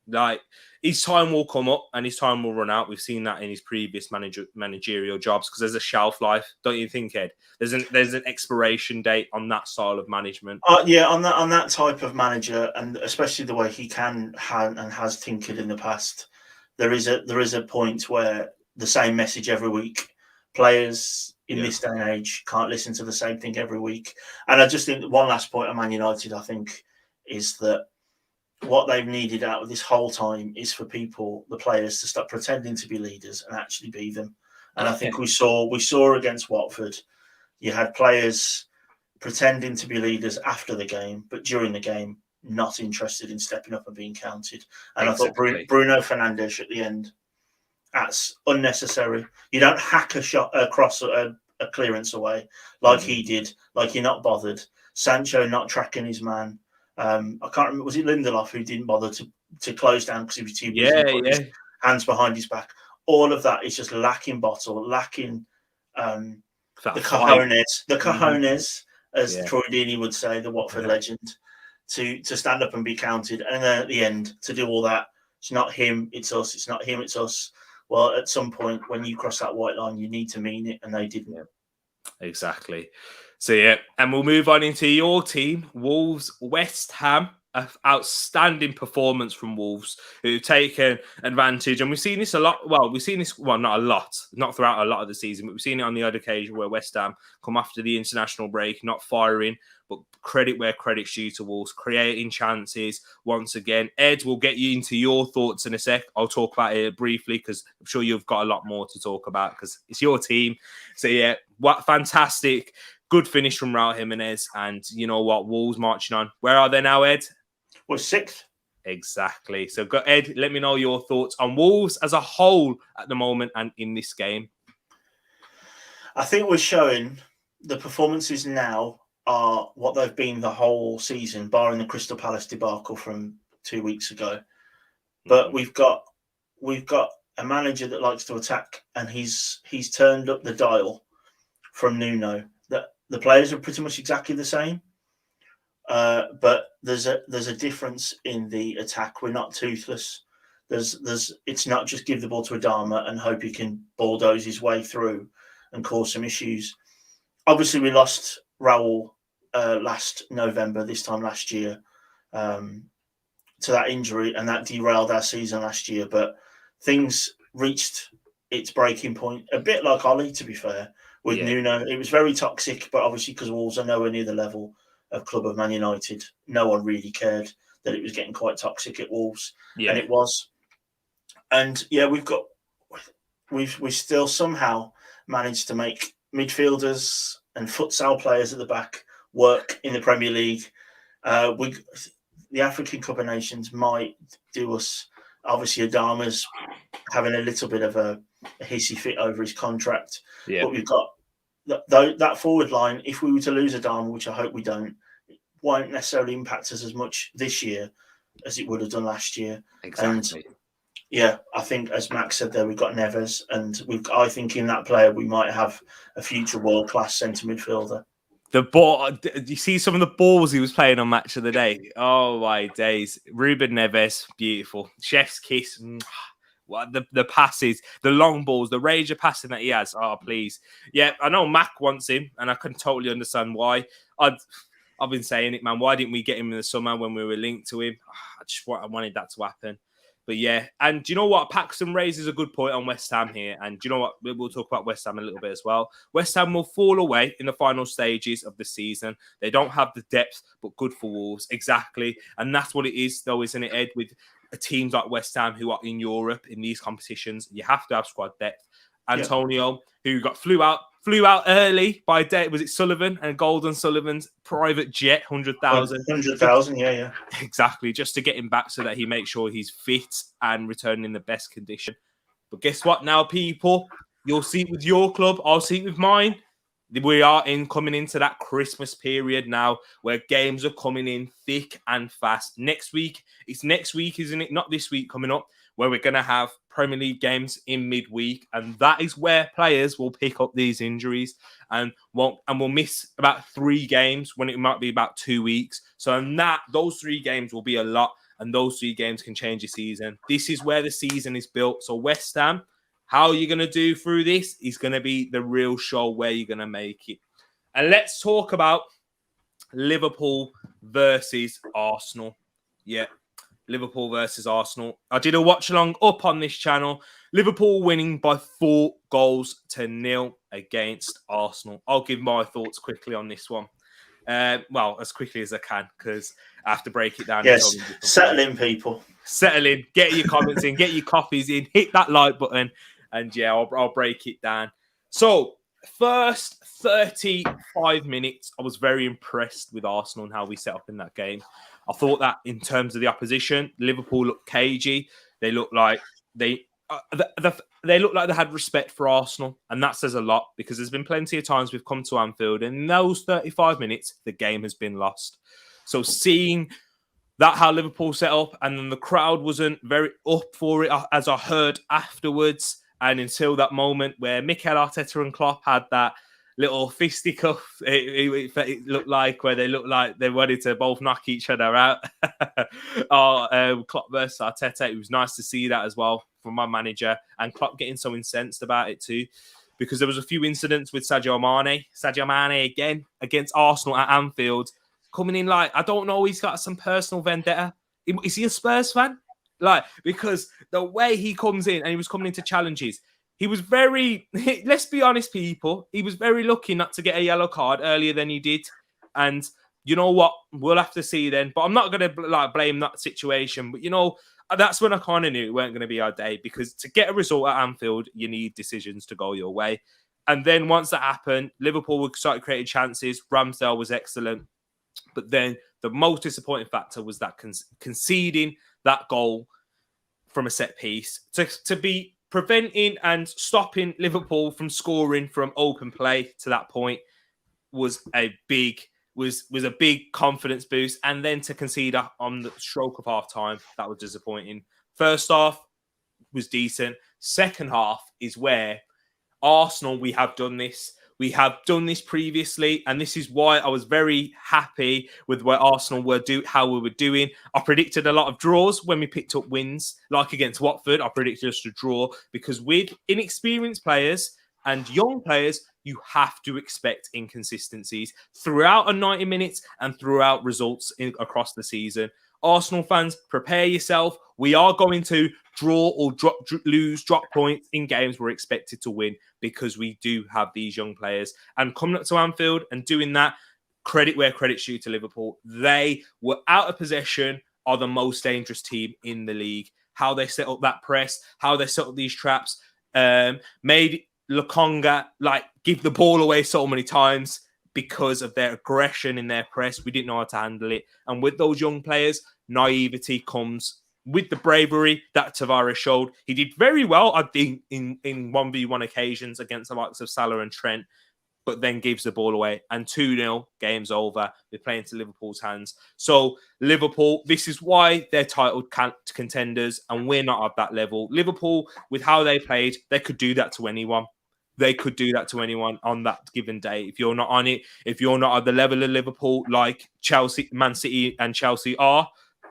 Like, his time will come up and his time will run out. We've seen that in his previous managerial jobs because there's a shelf life, don't you think, Ed? There's an expiration date on that style of management. Yeah, on that type of manager, and especially the way he can and has tinkered in the past, there is a point where the same message every week. Players in this day and age can't listen to the same thing every week. And I just think that one last point on Man United, I think, is that what they've needed out of this whole time is for the players, to stop pretending to be leaders and actually be them. And I think we saw against Watford, you had players pretending to be leaders after the game, but during the game, not interested in stepping up and being counted. And exactly. I thought Bruno Fernandes at the end, that's unnecessary. You don't hack a shot across a clearance away like he did, like you're not bothered. Sancho not tracking his man. I can't remember, was it Lindelof who didn't bother to close down because he was too busy putting his hands behind his back? All of that is just lacking bottle, lacking the cojones, as Troy Deeney would say, the Watford legend, to stand up and be counted. And then at the end, to do all that, it's not him, it's us. It's not him, it's us. Well, at some point, when you cross that white line, you need to mean it, and they didn't. Yeah. Exactly. So, and we'll move on into your team, Wolves, West Ham. An outstanding performance from Wolves, who've taken advantage. And we've seen this a lot. Well, not a lot, not throughout a lot of the season, but we've seen it on the odd occasion where West Ham come after the international break, not firing, but credit where credit's due to Wolves, creating chances once again. Ed, we'll get you into your thoughts in a sec. I'll talk about it briefly because I'm sure you've got a lot more to talk about because it's your team. So, what fantastic. Good finish from Raul Jimenez. And you know what? Wolves marching on. Where are they now, Ed? We're 6th. Exactly. So, Ed, let me know your thoughts on Wolves as a whole at the moment and in this game. I think we're showing the performances now are what they've been the whole season, barring the Crystal Palace debacle from 2 weeks ago. But we've got a manager that likes to attack, and he's turned up the dial from Nuno. That the players are pretty much exactly the same. But there's a difference in the attack. We're not toothless. It's not just give the ball to Adama and hope he can bulldoze his way through and cause some issues. Obviously, we lost Raul last November, this time last year, to that injury, and that derailed our season last year. But things reached its breaking point, a bit like Ollie, to be fair, with Nuno. It was very toxic, but obviously because Wolves are nowhere near the level of club of Man United, no one really cared that it was getting quite toxic at Wolves, and it was. And we've still somehow managed to make midfielders and futsal players at the back work in the Premier League. The African Cup of Nations might do us. Obviously, Adama's having a little bit of a hissy fit over his contract, but we've got that forward line. If we were to lose Adama, which I hope we don't, it won't necessarily impact us as much this year as it would have done last year. Exactly. And I think, as Max said there, we've got Neves, and I think in that player we might have a future world-class centre midfielder. The ball, you see some of the balls he was playing on Match of the Day. Oh my days. Ruben Neves, beautiful. Chef's kiss. What the passes, the long balls, the range of passing that he has. Oh, please. Yeah, I know Mac wants him, and I can totally understand why. I've been saying it, man. Why didn't we get him in the summer when we were linked to him? I wanted that to happen. But yeah, and do you know what? Paxton raises a good point on West Ham here. And do you know what? We'll talk about West Ham a little bit as well. West Ham will fall away in the final stages of the season. They don't have the depth, but good for Wolves. Exactly. And that's what it is, though, isn't it, Ed? With teams like West Ham who are in Europe in these competitions, you have to have squad depth. Antonio, who got flew out early by was it Sullivan and Golden Sullivan's private jet, 100,000. 100,000, yeah. Exactly, just to get him back so that he makes sure he's fit and returning in the best condition. But guess what now, people? You'll see it with your club, I'll see it with mine. We are coming into that Christmas period now where games are coming in thick and fast. It's next week, isn't it? Not this week coming up, where we're going to have Premier League games in midweek. And that is where players will pick up these injuries and we'll miss about 3 games when it might be about 2 weeks. So those 3 games will be a lot. and those 3 games can change your season. This is where the season is built. So West Ham, how are you going to do through this is going to be the real show where you're going to make it. And let's talk about Liverpool versus Arsenal. Yeah, Liverpool versus Arsenal. I did a watch along up on this channel. Liverpool winning by 4-0 against Arsenal. I'll give my thoughts quickly on this one. Well, as quickly as I can, because I have to break it down. Yes, settle in, people. Settle in. Get your comments in. Get your copies in. Hit that like button. And yeah, I'll break it down. So, first 35 minutes, I was very impressed with Arsenal and how we set up in that game. I thought that in terms of the opposition, Liverpool looked cagey. They looked like they looked like they had respect for Arsenal, and that says a lot because there's been plenty of times we've come to Anfield, and in those 35 minutes, the game has been lost. So seeing that how Liverpool set up, and then the crowd wasn't very up for it, as I heard afterwards, and until that moment where Mikel Arteta and Klopp had that little fisticuff, it looked like where they looked like they wanted to both knock each other out. Klopp versus Arteta, it was nice to see that as well from my manager, and Klopp getting so incensed about it too, because there was a few incidents with Sadio Mane again against Arsenal at Anfield, coming in like, I don't know, he's got some personal vendetta. Is he a Spurs fan? Like, because the way he comes in, and he was coming into challenges, he was very, let's be honest, people, he was very lucky not to get a yellow card earlier than he did. And you know what? We'll have to see then. But I'm not going to blame that situation. But, you know, that's when I kind of knew it weren't going to be our day, because to get a result at Anfield, you need decisions to go your way. And then once that happened, Liverpool started creating chances. Ramsdale was excellent. But then the most disappointing factor was that conceding that goal from a set piece. To be preventing and stopping Liverpool from scoring from open play to that point was a big confidence boost. And then to concede on the stroke of half time, that was disappointing. First half was decent. Second half is where Arsenal, we have done this. We have done this previously, and this is why I was very happy with where Arsenal were how we were doing. I predicted a lot of draws when we picked up wins, like against Watford. I predicted us to draw, because with inexperienced players and young players, you have to expect inconsistencies throughout a 90 minutes and throughout results across the season. Arsenal fans, prepare yourself. We are going to draw or drop points in games we're expected to win, because we do have these young players. And coming up to Anfield and doing that, credit where credit's due to Liverpool. They were out of possession, are the most dangerous team in the league. How they set up that press, how they set up these traps, made Lokonga give the ball away so many times because of their aggression in their press. We didn't know how to handle it. And with those young players, naivety comes with the bravery that Tavares showed. He did very well, I think, in 1v1 occasions against the likes of Salah and Trent, but then gives the ball away. And 2-0, game's over. We're playing to Liverpool's hands. So Liverpool, this is why they're titled contenders, and we're not at that level. Liverpool, with how they played, they could do that to anyone. They could do that to anyone on that given day. If you're not on it, if you're not at the level of Liverpool, like Chelsea, Man City and Chelsea are,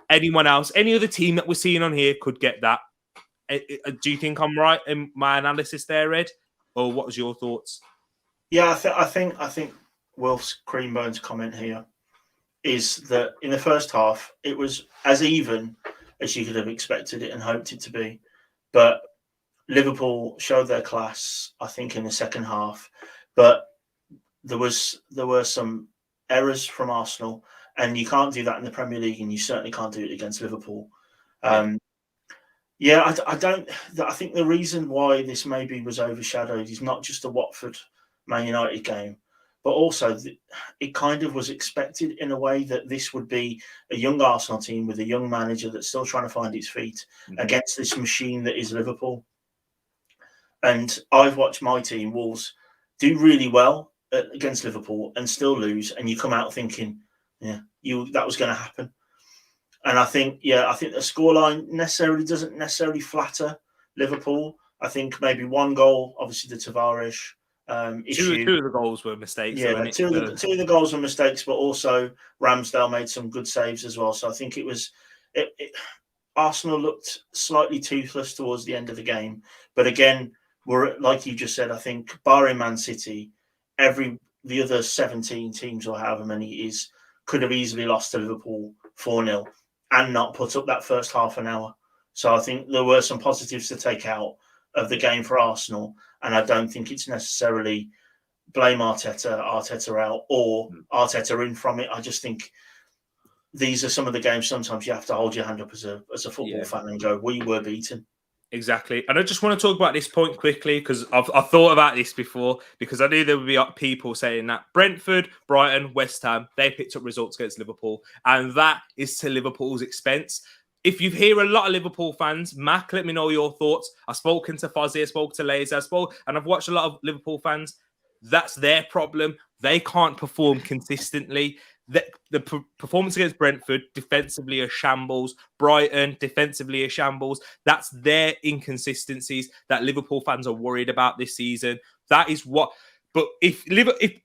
anyone else, any other team that we're seeing on here could get that. Do you think I'm right in my analysis there, Ed? Or what was your thoughts? Yeah, I think Wolf's Creambone's comment here is that in the first half, it was as even as you could have expected it and hoped it to be. But Liverpool showed their class, I think, in the second half. But there were some errors from Arsenal, and you can't do that in the Premier League, and you certainly can't do it against Liverpool. I think the reason why this maybe was overshadowed is not just the Watford Man United game, but also it kind of was expected in a way that this would be a young Arsenal team with a young manager that's still trying to find its feet against this machine that is Liverpool. And I've watched my team, Wolves, do really well against Liverpool and still lose, and you come out thinking, that was going to happen. And I think the scoreline doesn't necessarily flatter Liverpool. I think maybe one goal, obviously the Tavares issue. Two of the goals were mistakes. Yeah, two of the goals were mistakes, but also Ramsdale made some good saves as well. So I think it was Arsenal looked slightly toothless towards the end of the game. But again, we're like you just said, I think, barring Man City, the other 17 teams or however many it is could have easily lost to Liverpool 4-0 and not put up that first half an hour. So I think there were some positives to take out of the game for Arsenal. And I don't think it's necessarily blame Arteta out, or Arteta in from it. I just think these are some of the games sometimes you have to hold your hand up as a football fan and go, we were beaten. Exactly. And I just want to talk about this point quickly because I've thought about this before, because I knew there would be people saying that Brentford, Brighton, West Ham, they picked up results against Liverpool, and that is to Liverpool's expense. If you hear a lot of Liverpool fans, Mac, let me know your thoughts. I've spoken to Fozzie, I spoke to Laser, and I've watched a lot of Liverpool fans. That's their problem. They can't perform consistently. The performance against Brentford, defensively a shambles. Brighton, defensively a shambles. That's their inconsistencies that Liverpool fans are worried about this season. That is what... But if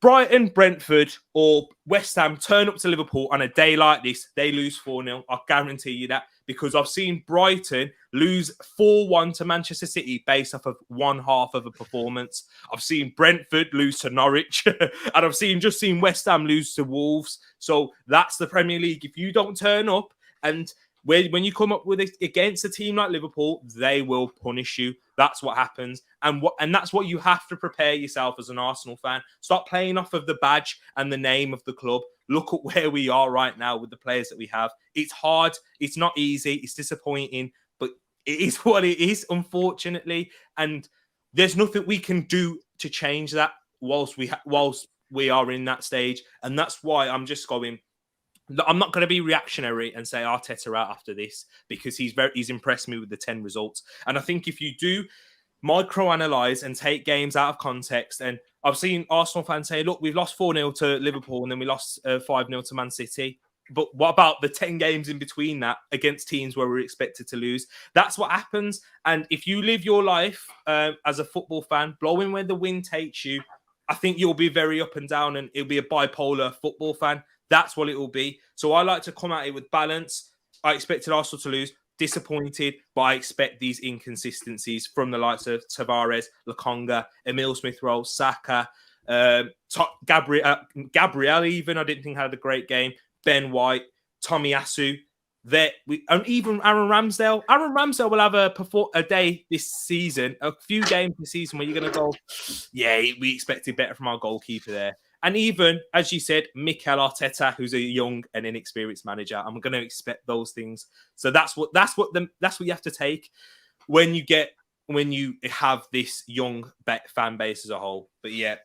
Brighton, Brentford or West Ham turn up to Liverpool on a day like this, they lose 4-0. I guarantee you that, because I've seen Brighton lose 4-1 to Manchester City based off of one half of a performance. I've seen Brentford lose to Norwich, and I've seen West Ham lose to Wolves. So that's the Premier League. If you don't turn up, and when you come up with it against a team like Liverpool, they will punish you. That's what happens. And that's what you have to prepare yourself as an Arsenal fan. Stop playing off of the badge and the name of the club. Look at where we are right now with the players that we have. It's hard. It's not easy. It's disappointing. But it is what it is, unfortunately. And there's nothing we can do to change that whilst we are in that stage. And that's why I'm just going... I'm not going to be reactionary and say Arteta out after this, because he's impressed me with the 10 results. And I think if you do micro-analyse and take games out of context, and I've seen Arsenal fans say, look, we've lost 4-0 to Liverpool and then we lost 5-0 to Man City. But what about the 10 games in between that against teams where we're expected to lose? That's what happens. And if you live your life as a football fan, blowing where the wind takes you, I think you'll be very up and down, and it'll be a bipolar football fan. That's what it will be. So I like to come at it with balance. I expected Arsenal to lose, disappointed, but I expect these inconsistencies from the likes of Tavares, Lokonga, Emile Smith-Rowe, Saka, Gabriel even, I didn't think had a great game, Ben White, Tomiyasu, and even Aaron Ramsdale. Aaron Ramsdale will have a day this season, a few games this season where you're going to go, yeah, we expected better from our goalkeeper there. And even, as you said, Mikel Arteta, who's a young and inexperienced manager, I'm going to expect those things. So that's what you have to take when you have this young fan base as a whole. But yeah,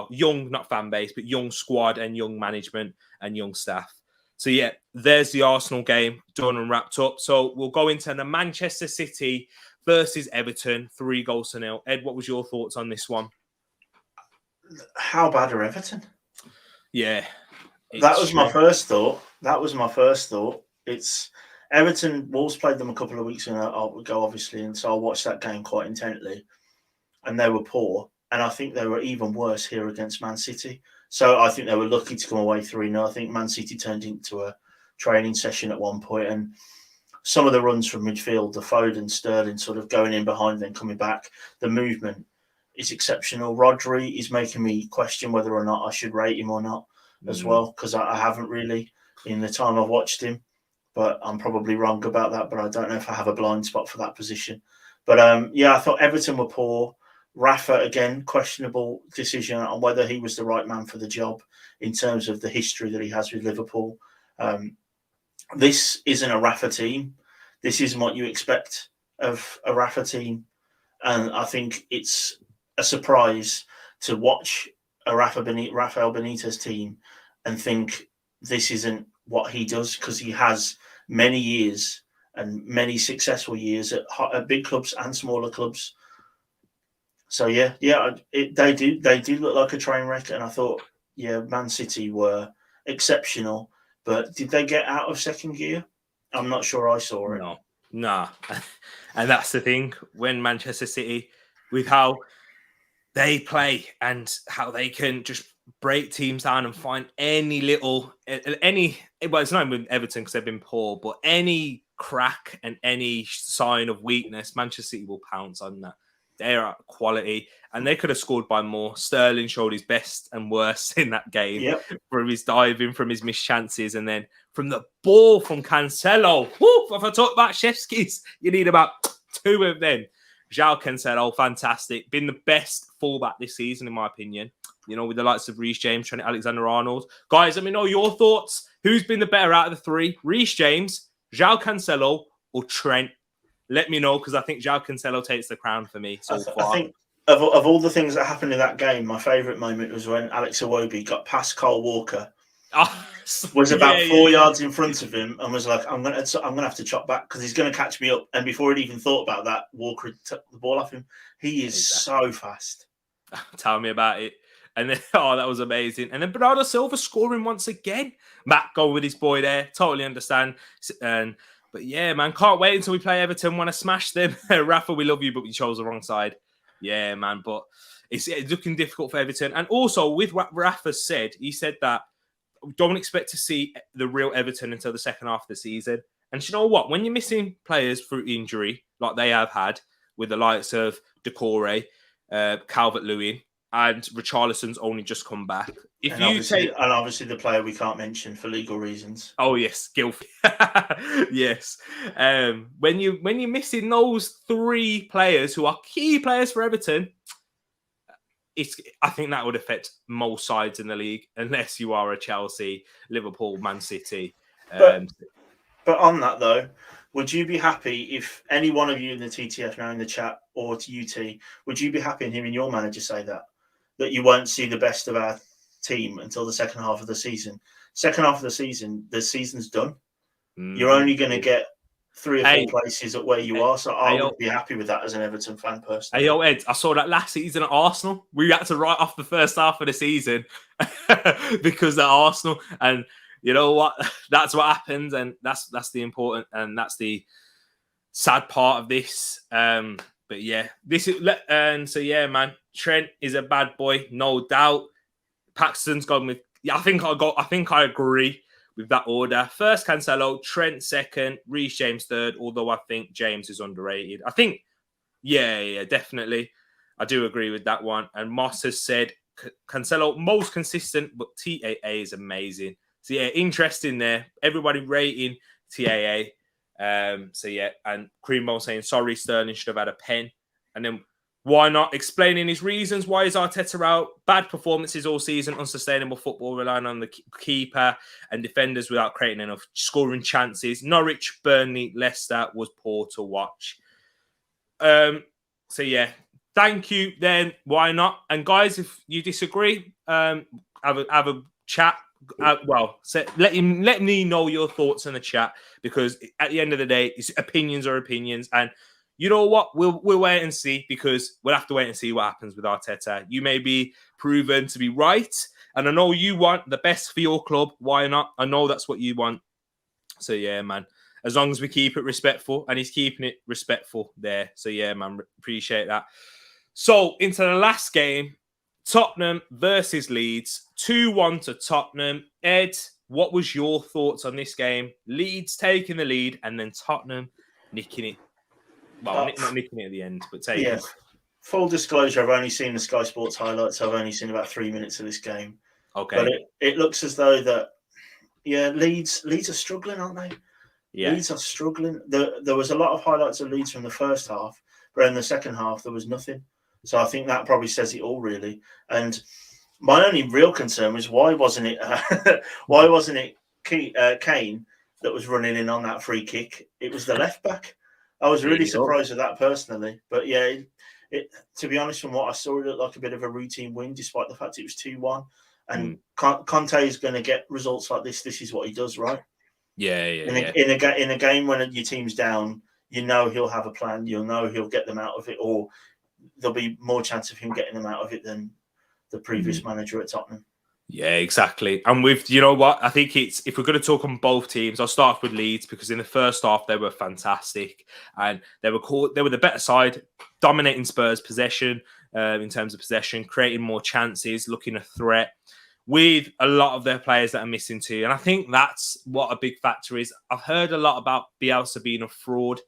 young, not fan base, but young squad and young management and young staff. So yeah, there's the Arsenal game done and wrapped up. So we'll go into the Manchester City versus Everton, 3-0. Ed, what was your thoughts on this one? How bad are Everton? Yeah. That was my first thought. It's Everton. Wolves played them a couple of weeks ago, obviously, and so I watched that game quite intently, and they were poor. And I think they were even worse here against Man City. So I think they were lucky to come away 3-0. I think Man City turned into a training session at one point, and some of the runs from midfield, the Foden, Sterling sort of going in behind, then coming back, the movement is exceptional. Rodri is making me question whether or not I should rate him or not as well, because I haven't really in the time I've watched him, but I'm probably wrong about that. But I don't know if I have a blind spot for that position. But I thought Everton were poor. Rafa, again, questionable decision on whether he was the right man for the job in terms of the history that he has with Liverpool. This isn't a Rafa team. This isn't what you expect of a Rafa team. And I think it's a surprise to watch a Rafael Benitez team and think this isn't what he does, because he has many years and many successful years at big clubs and smaller clubs. So they do look like a train wreck. And I thought, Man City were exceptional, but did they get out of second gear? I'm not sure I saw it. No. And that's the thing, when Manchester City, with how they play and how they can just break teams down and find it's not even Everton because they've been poor, but any crack and any sign of weakness, Manchester City will pounce on that. They're at quality, and they could have scored by more. Sterling showed his best and worst in that game, from his diving, from his missed chances, and then from the ball from Cancelo. Woo! If I talk about chef's keys, you need about 2 of them. João Cancelo, fantastic. Been the best fullback this season, in my opinion. With the likes of Reece James, Trent Alexander-Arnold. Guys, let me know your thoughts. Who's been the better out of the 3? Reece James, João Cancelo, or Trent? Let me know, because I think João Cancelo takes the crown for me so far. I think of all the things that happened in that game, my favourite moment was when Alex Iwobi got past Kyle Walker, was about 4 yards in front of him, and was like, I'm gonna have to chop back because he's going to catch me up. And before he'd even thought about that, Walker took the ball off him. He is so fast. Tell me about it. And then, that was amazing. And then Bernardo Silva scoring once again. Matt going with his boy there. Totally understand. But yeah, man, can't wait until we play Everton. Want to smash them. Rafa, we love you, but we chose the wrong side. Yeah, man. But it's looking difficult for Everton. And also, with what Rafa said, he said that don't expect to see the real Everton until the second half of the season. And you know what? When you're missing players through injury, like they have had with the likes of Decore, Calvert-Lewin, and Richarlison's only just come back. And obviously the player we can't mention for legal reasons. Oh yes, Gilfie. Yes. When you're missing those 3 players who are key players for Everton, I think that would affect most sides in the league, unless you are a Chelsea, Liverpool, Man City. But on that though, would you be happy if any one of you in the TTF now in the chat or to UT, would you be happy in hearing your manager say that you won't see the best of our team until the second half of the season? Second half of the season's done. You're only going to get 3 or 4 places at where you are. So I would be happy with that as an Everton fan personally. Hey, Ed, I saw that last season at Arsenal. We had to write off the first half of the season because at Arsenal. And you know what? That's what happens. And that's the important, and that's the sad part of this. But yeah, so yeah, man. Trent is a bad boy, no doubt. Paxton's gone with. Yeah, I think I agree with that order. First, Cancelo, Trent second, Reece James third. Although I think James is underrated. I think, yeah, definitely, I do agree with that one. And Moss has said Cancelo most consistent, but TAA is amazing. So yeah, interesting there. Everybody rating TAA. So yeah, and Creambone saying sorry, Sterling should have had a pen. And then why not? Explaining his reasons. Why is Arteta out? Bad performances all season, unsustainable football, relying on the keeper and defenders without creating enough scoring chances. Norwich, Burnley, Leicester was poor to watch. So yeah, thank you. Then why not? And guys, if you disagree, have a chat. Let me know your thoughts in the chat, because at the end of the day, opinions are opinions, and you know what? We'll wait and see, because we'll have to wait and see what happens with Arteta. You may be proven to be right, and I know you want the best for your club. Why not? I know that's what you want. So yeah, man. As long as we keep it respectful, and he's keeping it respectful there. So yeah, man, appreciate that. So into the last game, Tottenham versus Leeds, 2-1 to Tottenham. Ed, what was your thoughts on this game? Leeds taking the lead, and then Tottenham nicking it. Well, not nicking it at the end, but taking it. Full disclosure, I've only seen the Sky Sports highlights. I've only seen about 3 minutes of this game. Okay. But it looks as though that, Leeds are struggling, aren't they? Yeah. Leeds are struggling. There was a lot of highlights of Leeds from the first half, but in the second half, there was nothing. So I think that probably says it all, really. And my only real concern was why wasn't it Kane that was running in on that free kick? It was the left back. I was really surprised with that personally. But yeah, to be honest, from what I saw, it looked like a bit of a routine win, despite the fact it was 2-1. And Conte is going to get results like this. This is what he does, right? Yeah. In a game when your team's down, you know he'll have a plan. You'll know he'll get them out of it, or there'll be more chance of him getting them out of it than the previous manager at Tottenham. Yeah, exactly. And with, you know what, I think if we're going to talk on both teams, I'll start with Leeds, because in the first half they were fantastic and they were the better side, dominating Spurs possession in terms of possession, creating more chances, looking a threat. with a lot of their players that are missing too. And I think that's what a big factor is. I've heard a lot about Bielsa being a fraud.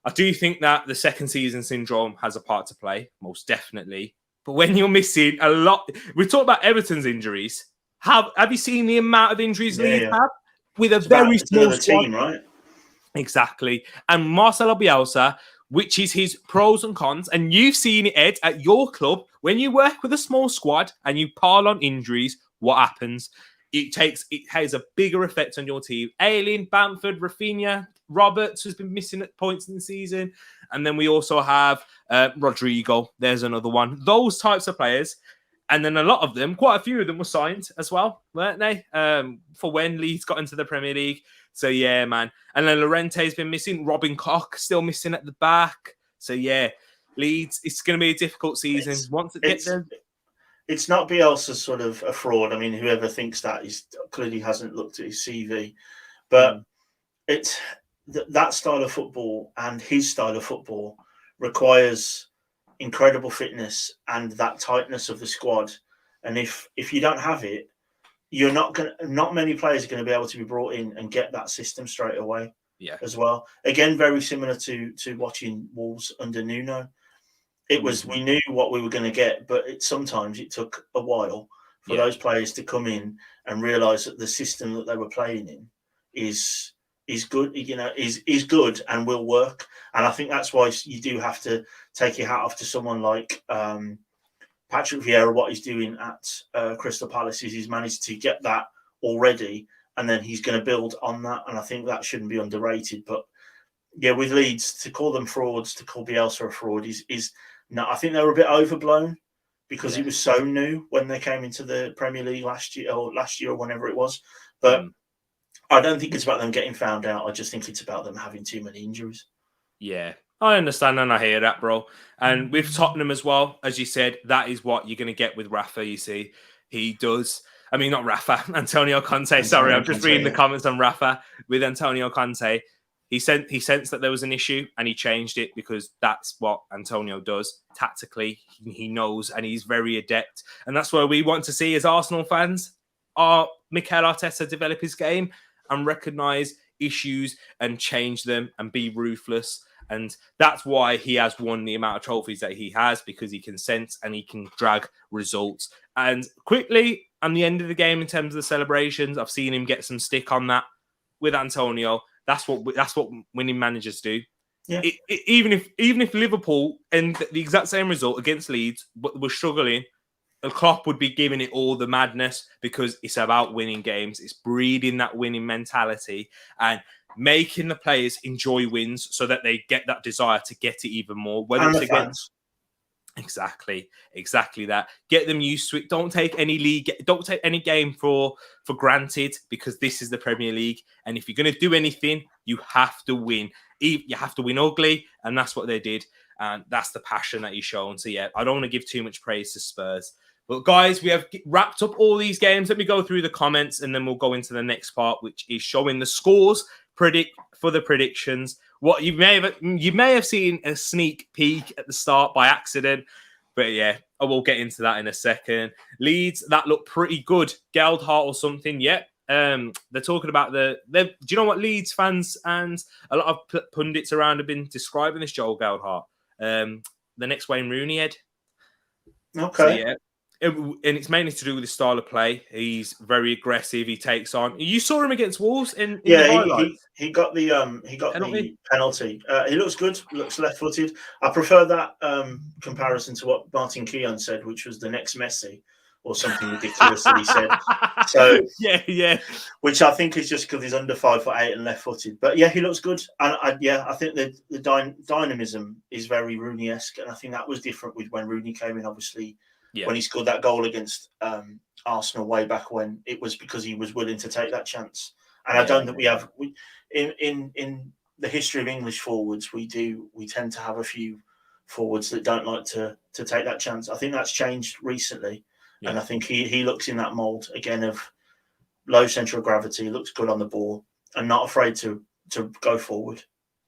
I do think that the second season syndrome has a part to play, most definitely. But when you're missing a lot, we talk about Everton's injuries. Have you seen the amount of injuries Leeds have with a very small squad? Team, right? Exactly. And Marcelo Bielsa, which is his pros and cons, and you've seen it, Ed, at your club, when you work with a small squad and you pile on injuries, what happens? It has a bigger effect on your team. Ayling, Bamford, Rafinha, Roberts has been missing at points in the season. And then we also have Rodrigo. There's another one. Those types of players. And then a lot of them, quite a few of them were signed as well, weren't they? For when Leeds got into the Premier League. So, yeah, man. And then Llorente's been missing. Robin Koch still missing at the back. So, yeah, Leeds, it's going to be a difficult season. Once it gets there. It's not Bielsa's sort of a fraud. I mean, whoever thinks that clearly hasn't looked at his CV. But it's that style of football and his style of football requires incredible fitness and that tightness of the squad. And if you don't have it, not many players are going to be able to be brought in and get that system straight away. Yeah. As well. Again, very similar to watching Wolves under Nuno. It was, we knew what we were going to get, but sometimes it took a while for those players to come in and realise that the system that they were playing in is good, is good and will work. And I think that's why you do have to take your hat off to someone like Patrick Vieira. What he's doing at Crystal Palace is he's managed to get that already, and then he's going to build on that. And I think that shouldn't be underrated. But yeah, with Leeds, to call them frauds, to call Bielsa a fraud is no, I think they were a bit overblown because it was so new when they came into the Premier League last year or whenever it was. But I don't think it's about them getting found out. I just think it's about them having too many injuries. Yeah, I understand and I hear that, bro. And with Tottenham as well, as you said, that is what you're going to get with Rafa, you see. He does. I mean, not Rafa, Antonio Conte. Sorry, I'm just reading the comments on Rafa with Antonio Conte. He sensed that there was an issue and he changed it because that's what Antonio does. Tactically, he knows and he's very adept. And that's where we want to see as Arsenal fans, Mikel Arteta develop his game and recognise issues and change them and be ruthless. And that's why he has won the amount of trophies that he has, because he can sense and he can drag results. And quickly, on the end of the game, in terms of the celebrations, I've seen him get some stick on that with Antonio. That's what winning managers do. Yeah. Even if Liverpool end the exact same result against Leeds, but were struggling, Klopp would be giving it all the madness because it's about winning games. It's breeding that winning mentality and making the players enjoy wins so that they get that desire to get it even more. Whether it's against Exactly that. Get them used to it. Don't take any game for granted, because this is the Premier League. And if you're going to do anything, you have to win. You have to win ugly, and that's what they did. And that's the passion that he's shown. So yeah, I don't want to give too much praise to Spurs. But guys, we have wrapped up all these games. Let me go through the comments and then we'll go into the next part, which is showing the scores for the predictions. What you may have seen a sneak peek at the start by accident, but yeah, I will get into that in a second. Leeds, that looked pretty good. Geldhart or something, yeah. They're talking about do you know what Leeds fans and a lot of pundits around have been describing this Joel Geldhart? The next Wayne Rooney, Ed. Okay. So, yeah. And it's mainly to do with his style of play. He's very aggressive. He takes on. You saw him against Wolves in the highlights. He got the penalty. He looks good. Looks left-footed. I prefer that comparison to what Martin Keown said, which was the next Messi or something ridiculous that he said. So yeah. Which I think is just because he's under 5'8" and left-footed. But yeah, he looks good. And I think the dynamism is very Rooney-esque, and I think that was different with when Rooney came in. Obviously. Yeah. When he scored that goal against Arsenal way back when, it was because he was willing to take that chance. And I don't think we have in the history of English forwards, we tend to have a few forwards that don't like to take that chance. I think that's changed recently, and I think he looks in that mould again of low central gravity, looks good on the ball, and not afraid to go forward.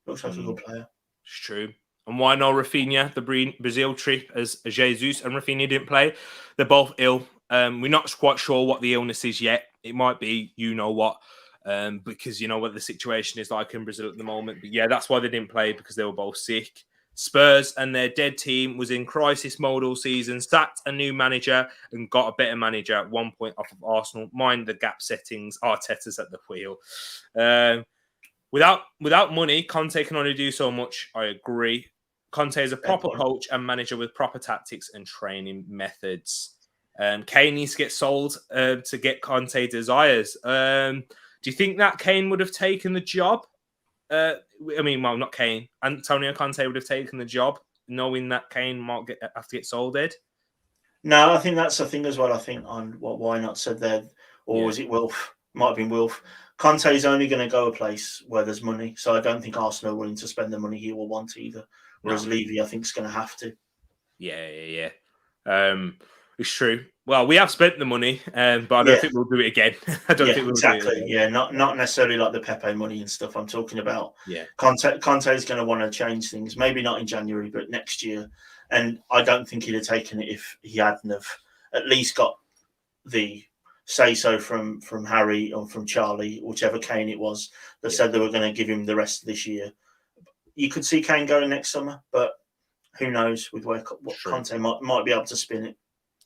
Looks like a good player. It's true. And why no Rafinha? The Brazil trip, as Jesus and Rafinha didn't play. They're both ill. We're not quite sure what the illness is yet. It might be, what, because you know what the situation is like in Brazil at the moment. But yeah, that's why they didn't play, because they were both sick. Spurs and their dead team was in crisis mode all season, sacked a new manager and got a better manager at 1 point off of Arsenal. Mind the gap settings, Arteta's at the wheel. Without money, Conte can only do so much. I agree. Conte is a proper coach and manager with proper tactics and training methods. Kane needs to get sold to get Conte desires. Do you think that Kane would have taken the job? Not Kane. Antonio Conte would have taken the job, knowing that Kane might have to get sold, Ed? No, I think that's the thing as well. I think on what Why Not said there, or was it Wilf? Might have been Wilf. Conte is only going to go a place where there's money, so I don't think Arsenal are willing to spend the money he will want either. Whereas Levy, I think, is going to have to. Yeah. It's true. Well, we have spent the money, but I don't think we'll do it again. I don't think we'll do it again. Yeah, not necessarily like the Pepe money and stuff. I'm talking about. Conte is going to want to change things. Maybe not in January, but next year. And I don't think he'd have taken it if he hadn't have at least got the say-so from Harry or from Charlie, whichever Kane it was, that said they were going to give him the rest of this year. You could see Kane going next summer, but who knows with what Conte might be able to spin it.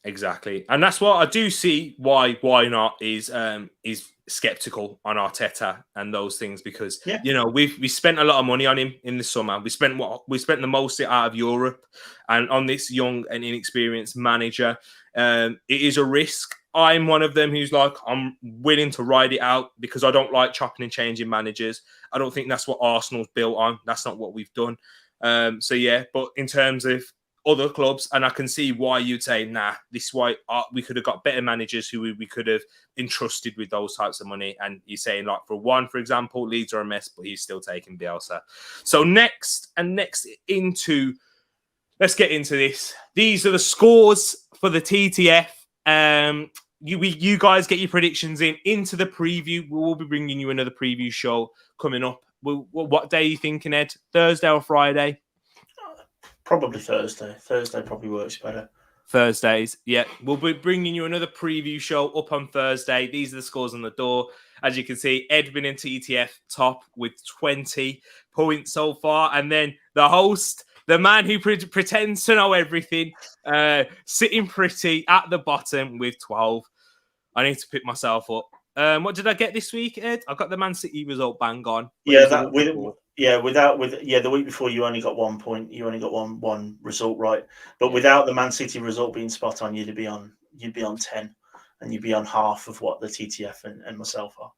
Exactly. And that's what I do see why not is skeptical on Arteta and those things, because we spent a lot of money on him in the summer. We spent the most out of Europe, and on this young and inexperienced manager, it is a risk. I'm one of them who's like, I'm willing to ride it out because I don't like chopping and changing managers. I don't think that's what Arsenal's built on. That's not what we've done. But in terms of other clubs, and I can see why you'd say, this is why we could have got better managers who we could have entrusted with those types of money. And you're saying, like, for example, Leeds are a mess, but he's still taking Bielsa. So let's get into this. These are the scores for the TTF. You guys get your predictions into the preview. We will be bringing you another preview show coming up. What day are you thinking, Ed? Thursday or Friday? Probably Thursday. Thursday probably works better. Thursdays, yeah. We'll be bringing you another preview show up on Thursday. These are the scores on the door. As you can see, Edwin and TTF top with 20 points so far. And then the host, the man who pretends to know everything, sitting pretty at the bottom with 12. I need to pick myself up. What did I get this week, Ed? I got the Man City result bang on. The week before you only got 1 point. You only got one result right. But without the Man City result being spot on, you'd be on 10, and you'd be on half of what the TTF and myself are.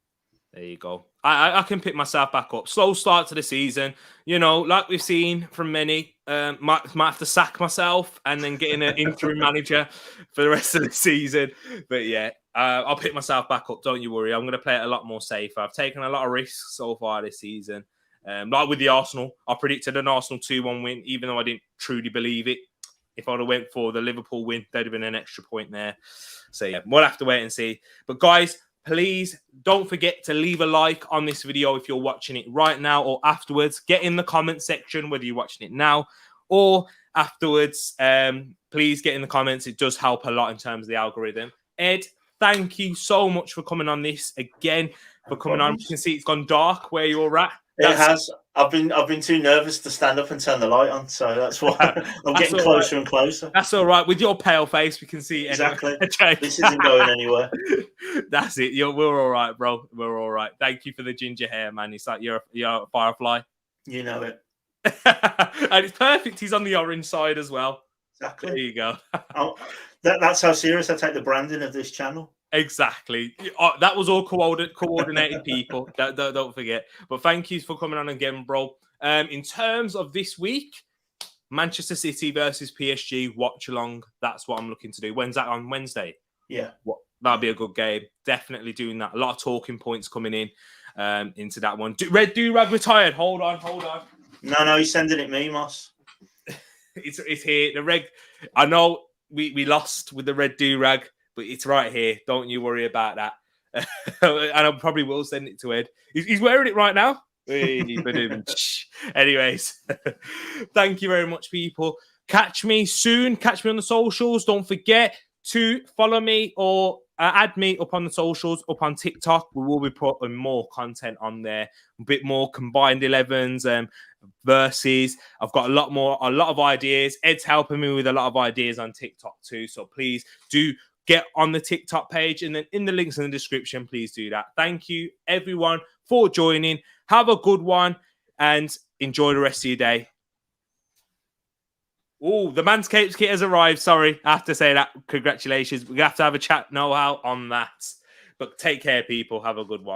There you go. I can pick myself back up. Slow start to the season. Like we've seen from many, might have to sack myself and then get an interim manager for the rest of the season. But yeah, I'll pick myself back up. Don't you worry. I'm going to play it a lot more safer. I've taken a lot of risks so far this season. Like with the Arsenal, I predicted an Arsenal 2-1 win, even though I didn't truly believe it. If I'd have went for the Liverpool win, there'd have been an extra point there. So yeah, we'll have to wait and see. But guys, please don't forget to leave a like on this video if you're watching it right now or afterwards. Get in the comment section whether you're watching it now or afterwards. Please get in the comments. It does help a lot in terms of the algorithm. Ed, thank you so much for coming on this again. On. You can see it's gone dark where you're at. It has. I've been too nervous to stand up and turn the light on, so that's why I'm getting closer and closer. That's all right. With your pale face, we can see it exactly. Anyway. This isn't going anywhere. That's it. We're all right, bro. We're all right. Thank you for the ginger hair, man. It's like you're a firefly. You know it. And it's perfect. He's on the orange side as well. Exactly. There you go. That's how serious I take the branding of this channel. Exactly. That was all coordinated people. Don't forget. But thank you for coming on again, bro. In terms of this week, Manchester City versus PSG watch along. That's what I'm looking to do. When's that on Wednesday? Yeah. That'll be a good game. Definitely doing that. A lot of talking points coming in into that one. Red Do-Rag retired. Hold on. No, he's sending it me, Moss. It's here. The reg. I know we lost with the Red Do-Rag. But it's right here. Don't you worry about that. And I probably will send it to Ed. He's wearing it right now. Anyways, thank you very much, people. Catch me soon. Catch me on the socials. Don't forget to follow me or add me up on the socials, up on TikTok. We will be putting more content on there, a bit more combined 11s, versus. I've got a lot of ideas. Ed's helping me with a lot of ideas on TikTok too. So please do get on the TikTok page, and then in the links in the description, please do that. Thank you, everyone, for joining. Have a good one and enjoy the rest of your day. Oh, the Manscaped kit has arrived. Sorry, I have to say that. Congratulations. We're going to have a chat know-how on that. But take care, people. Have a good one.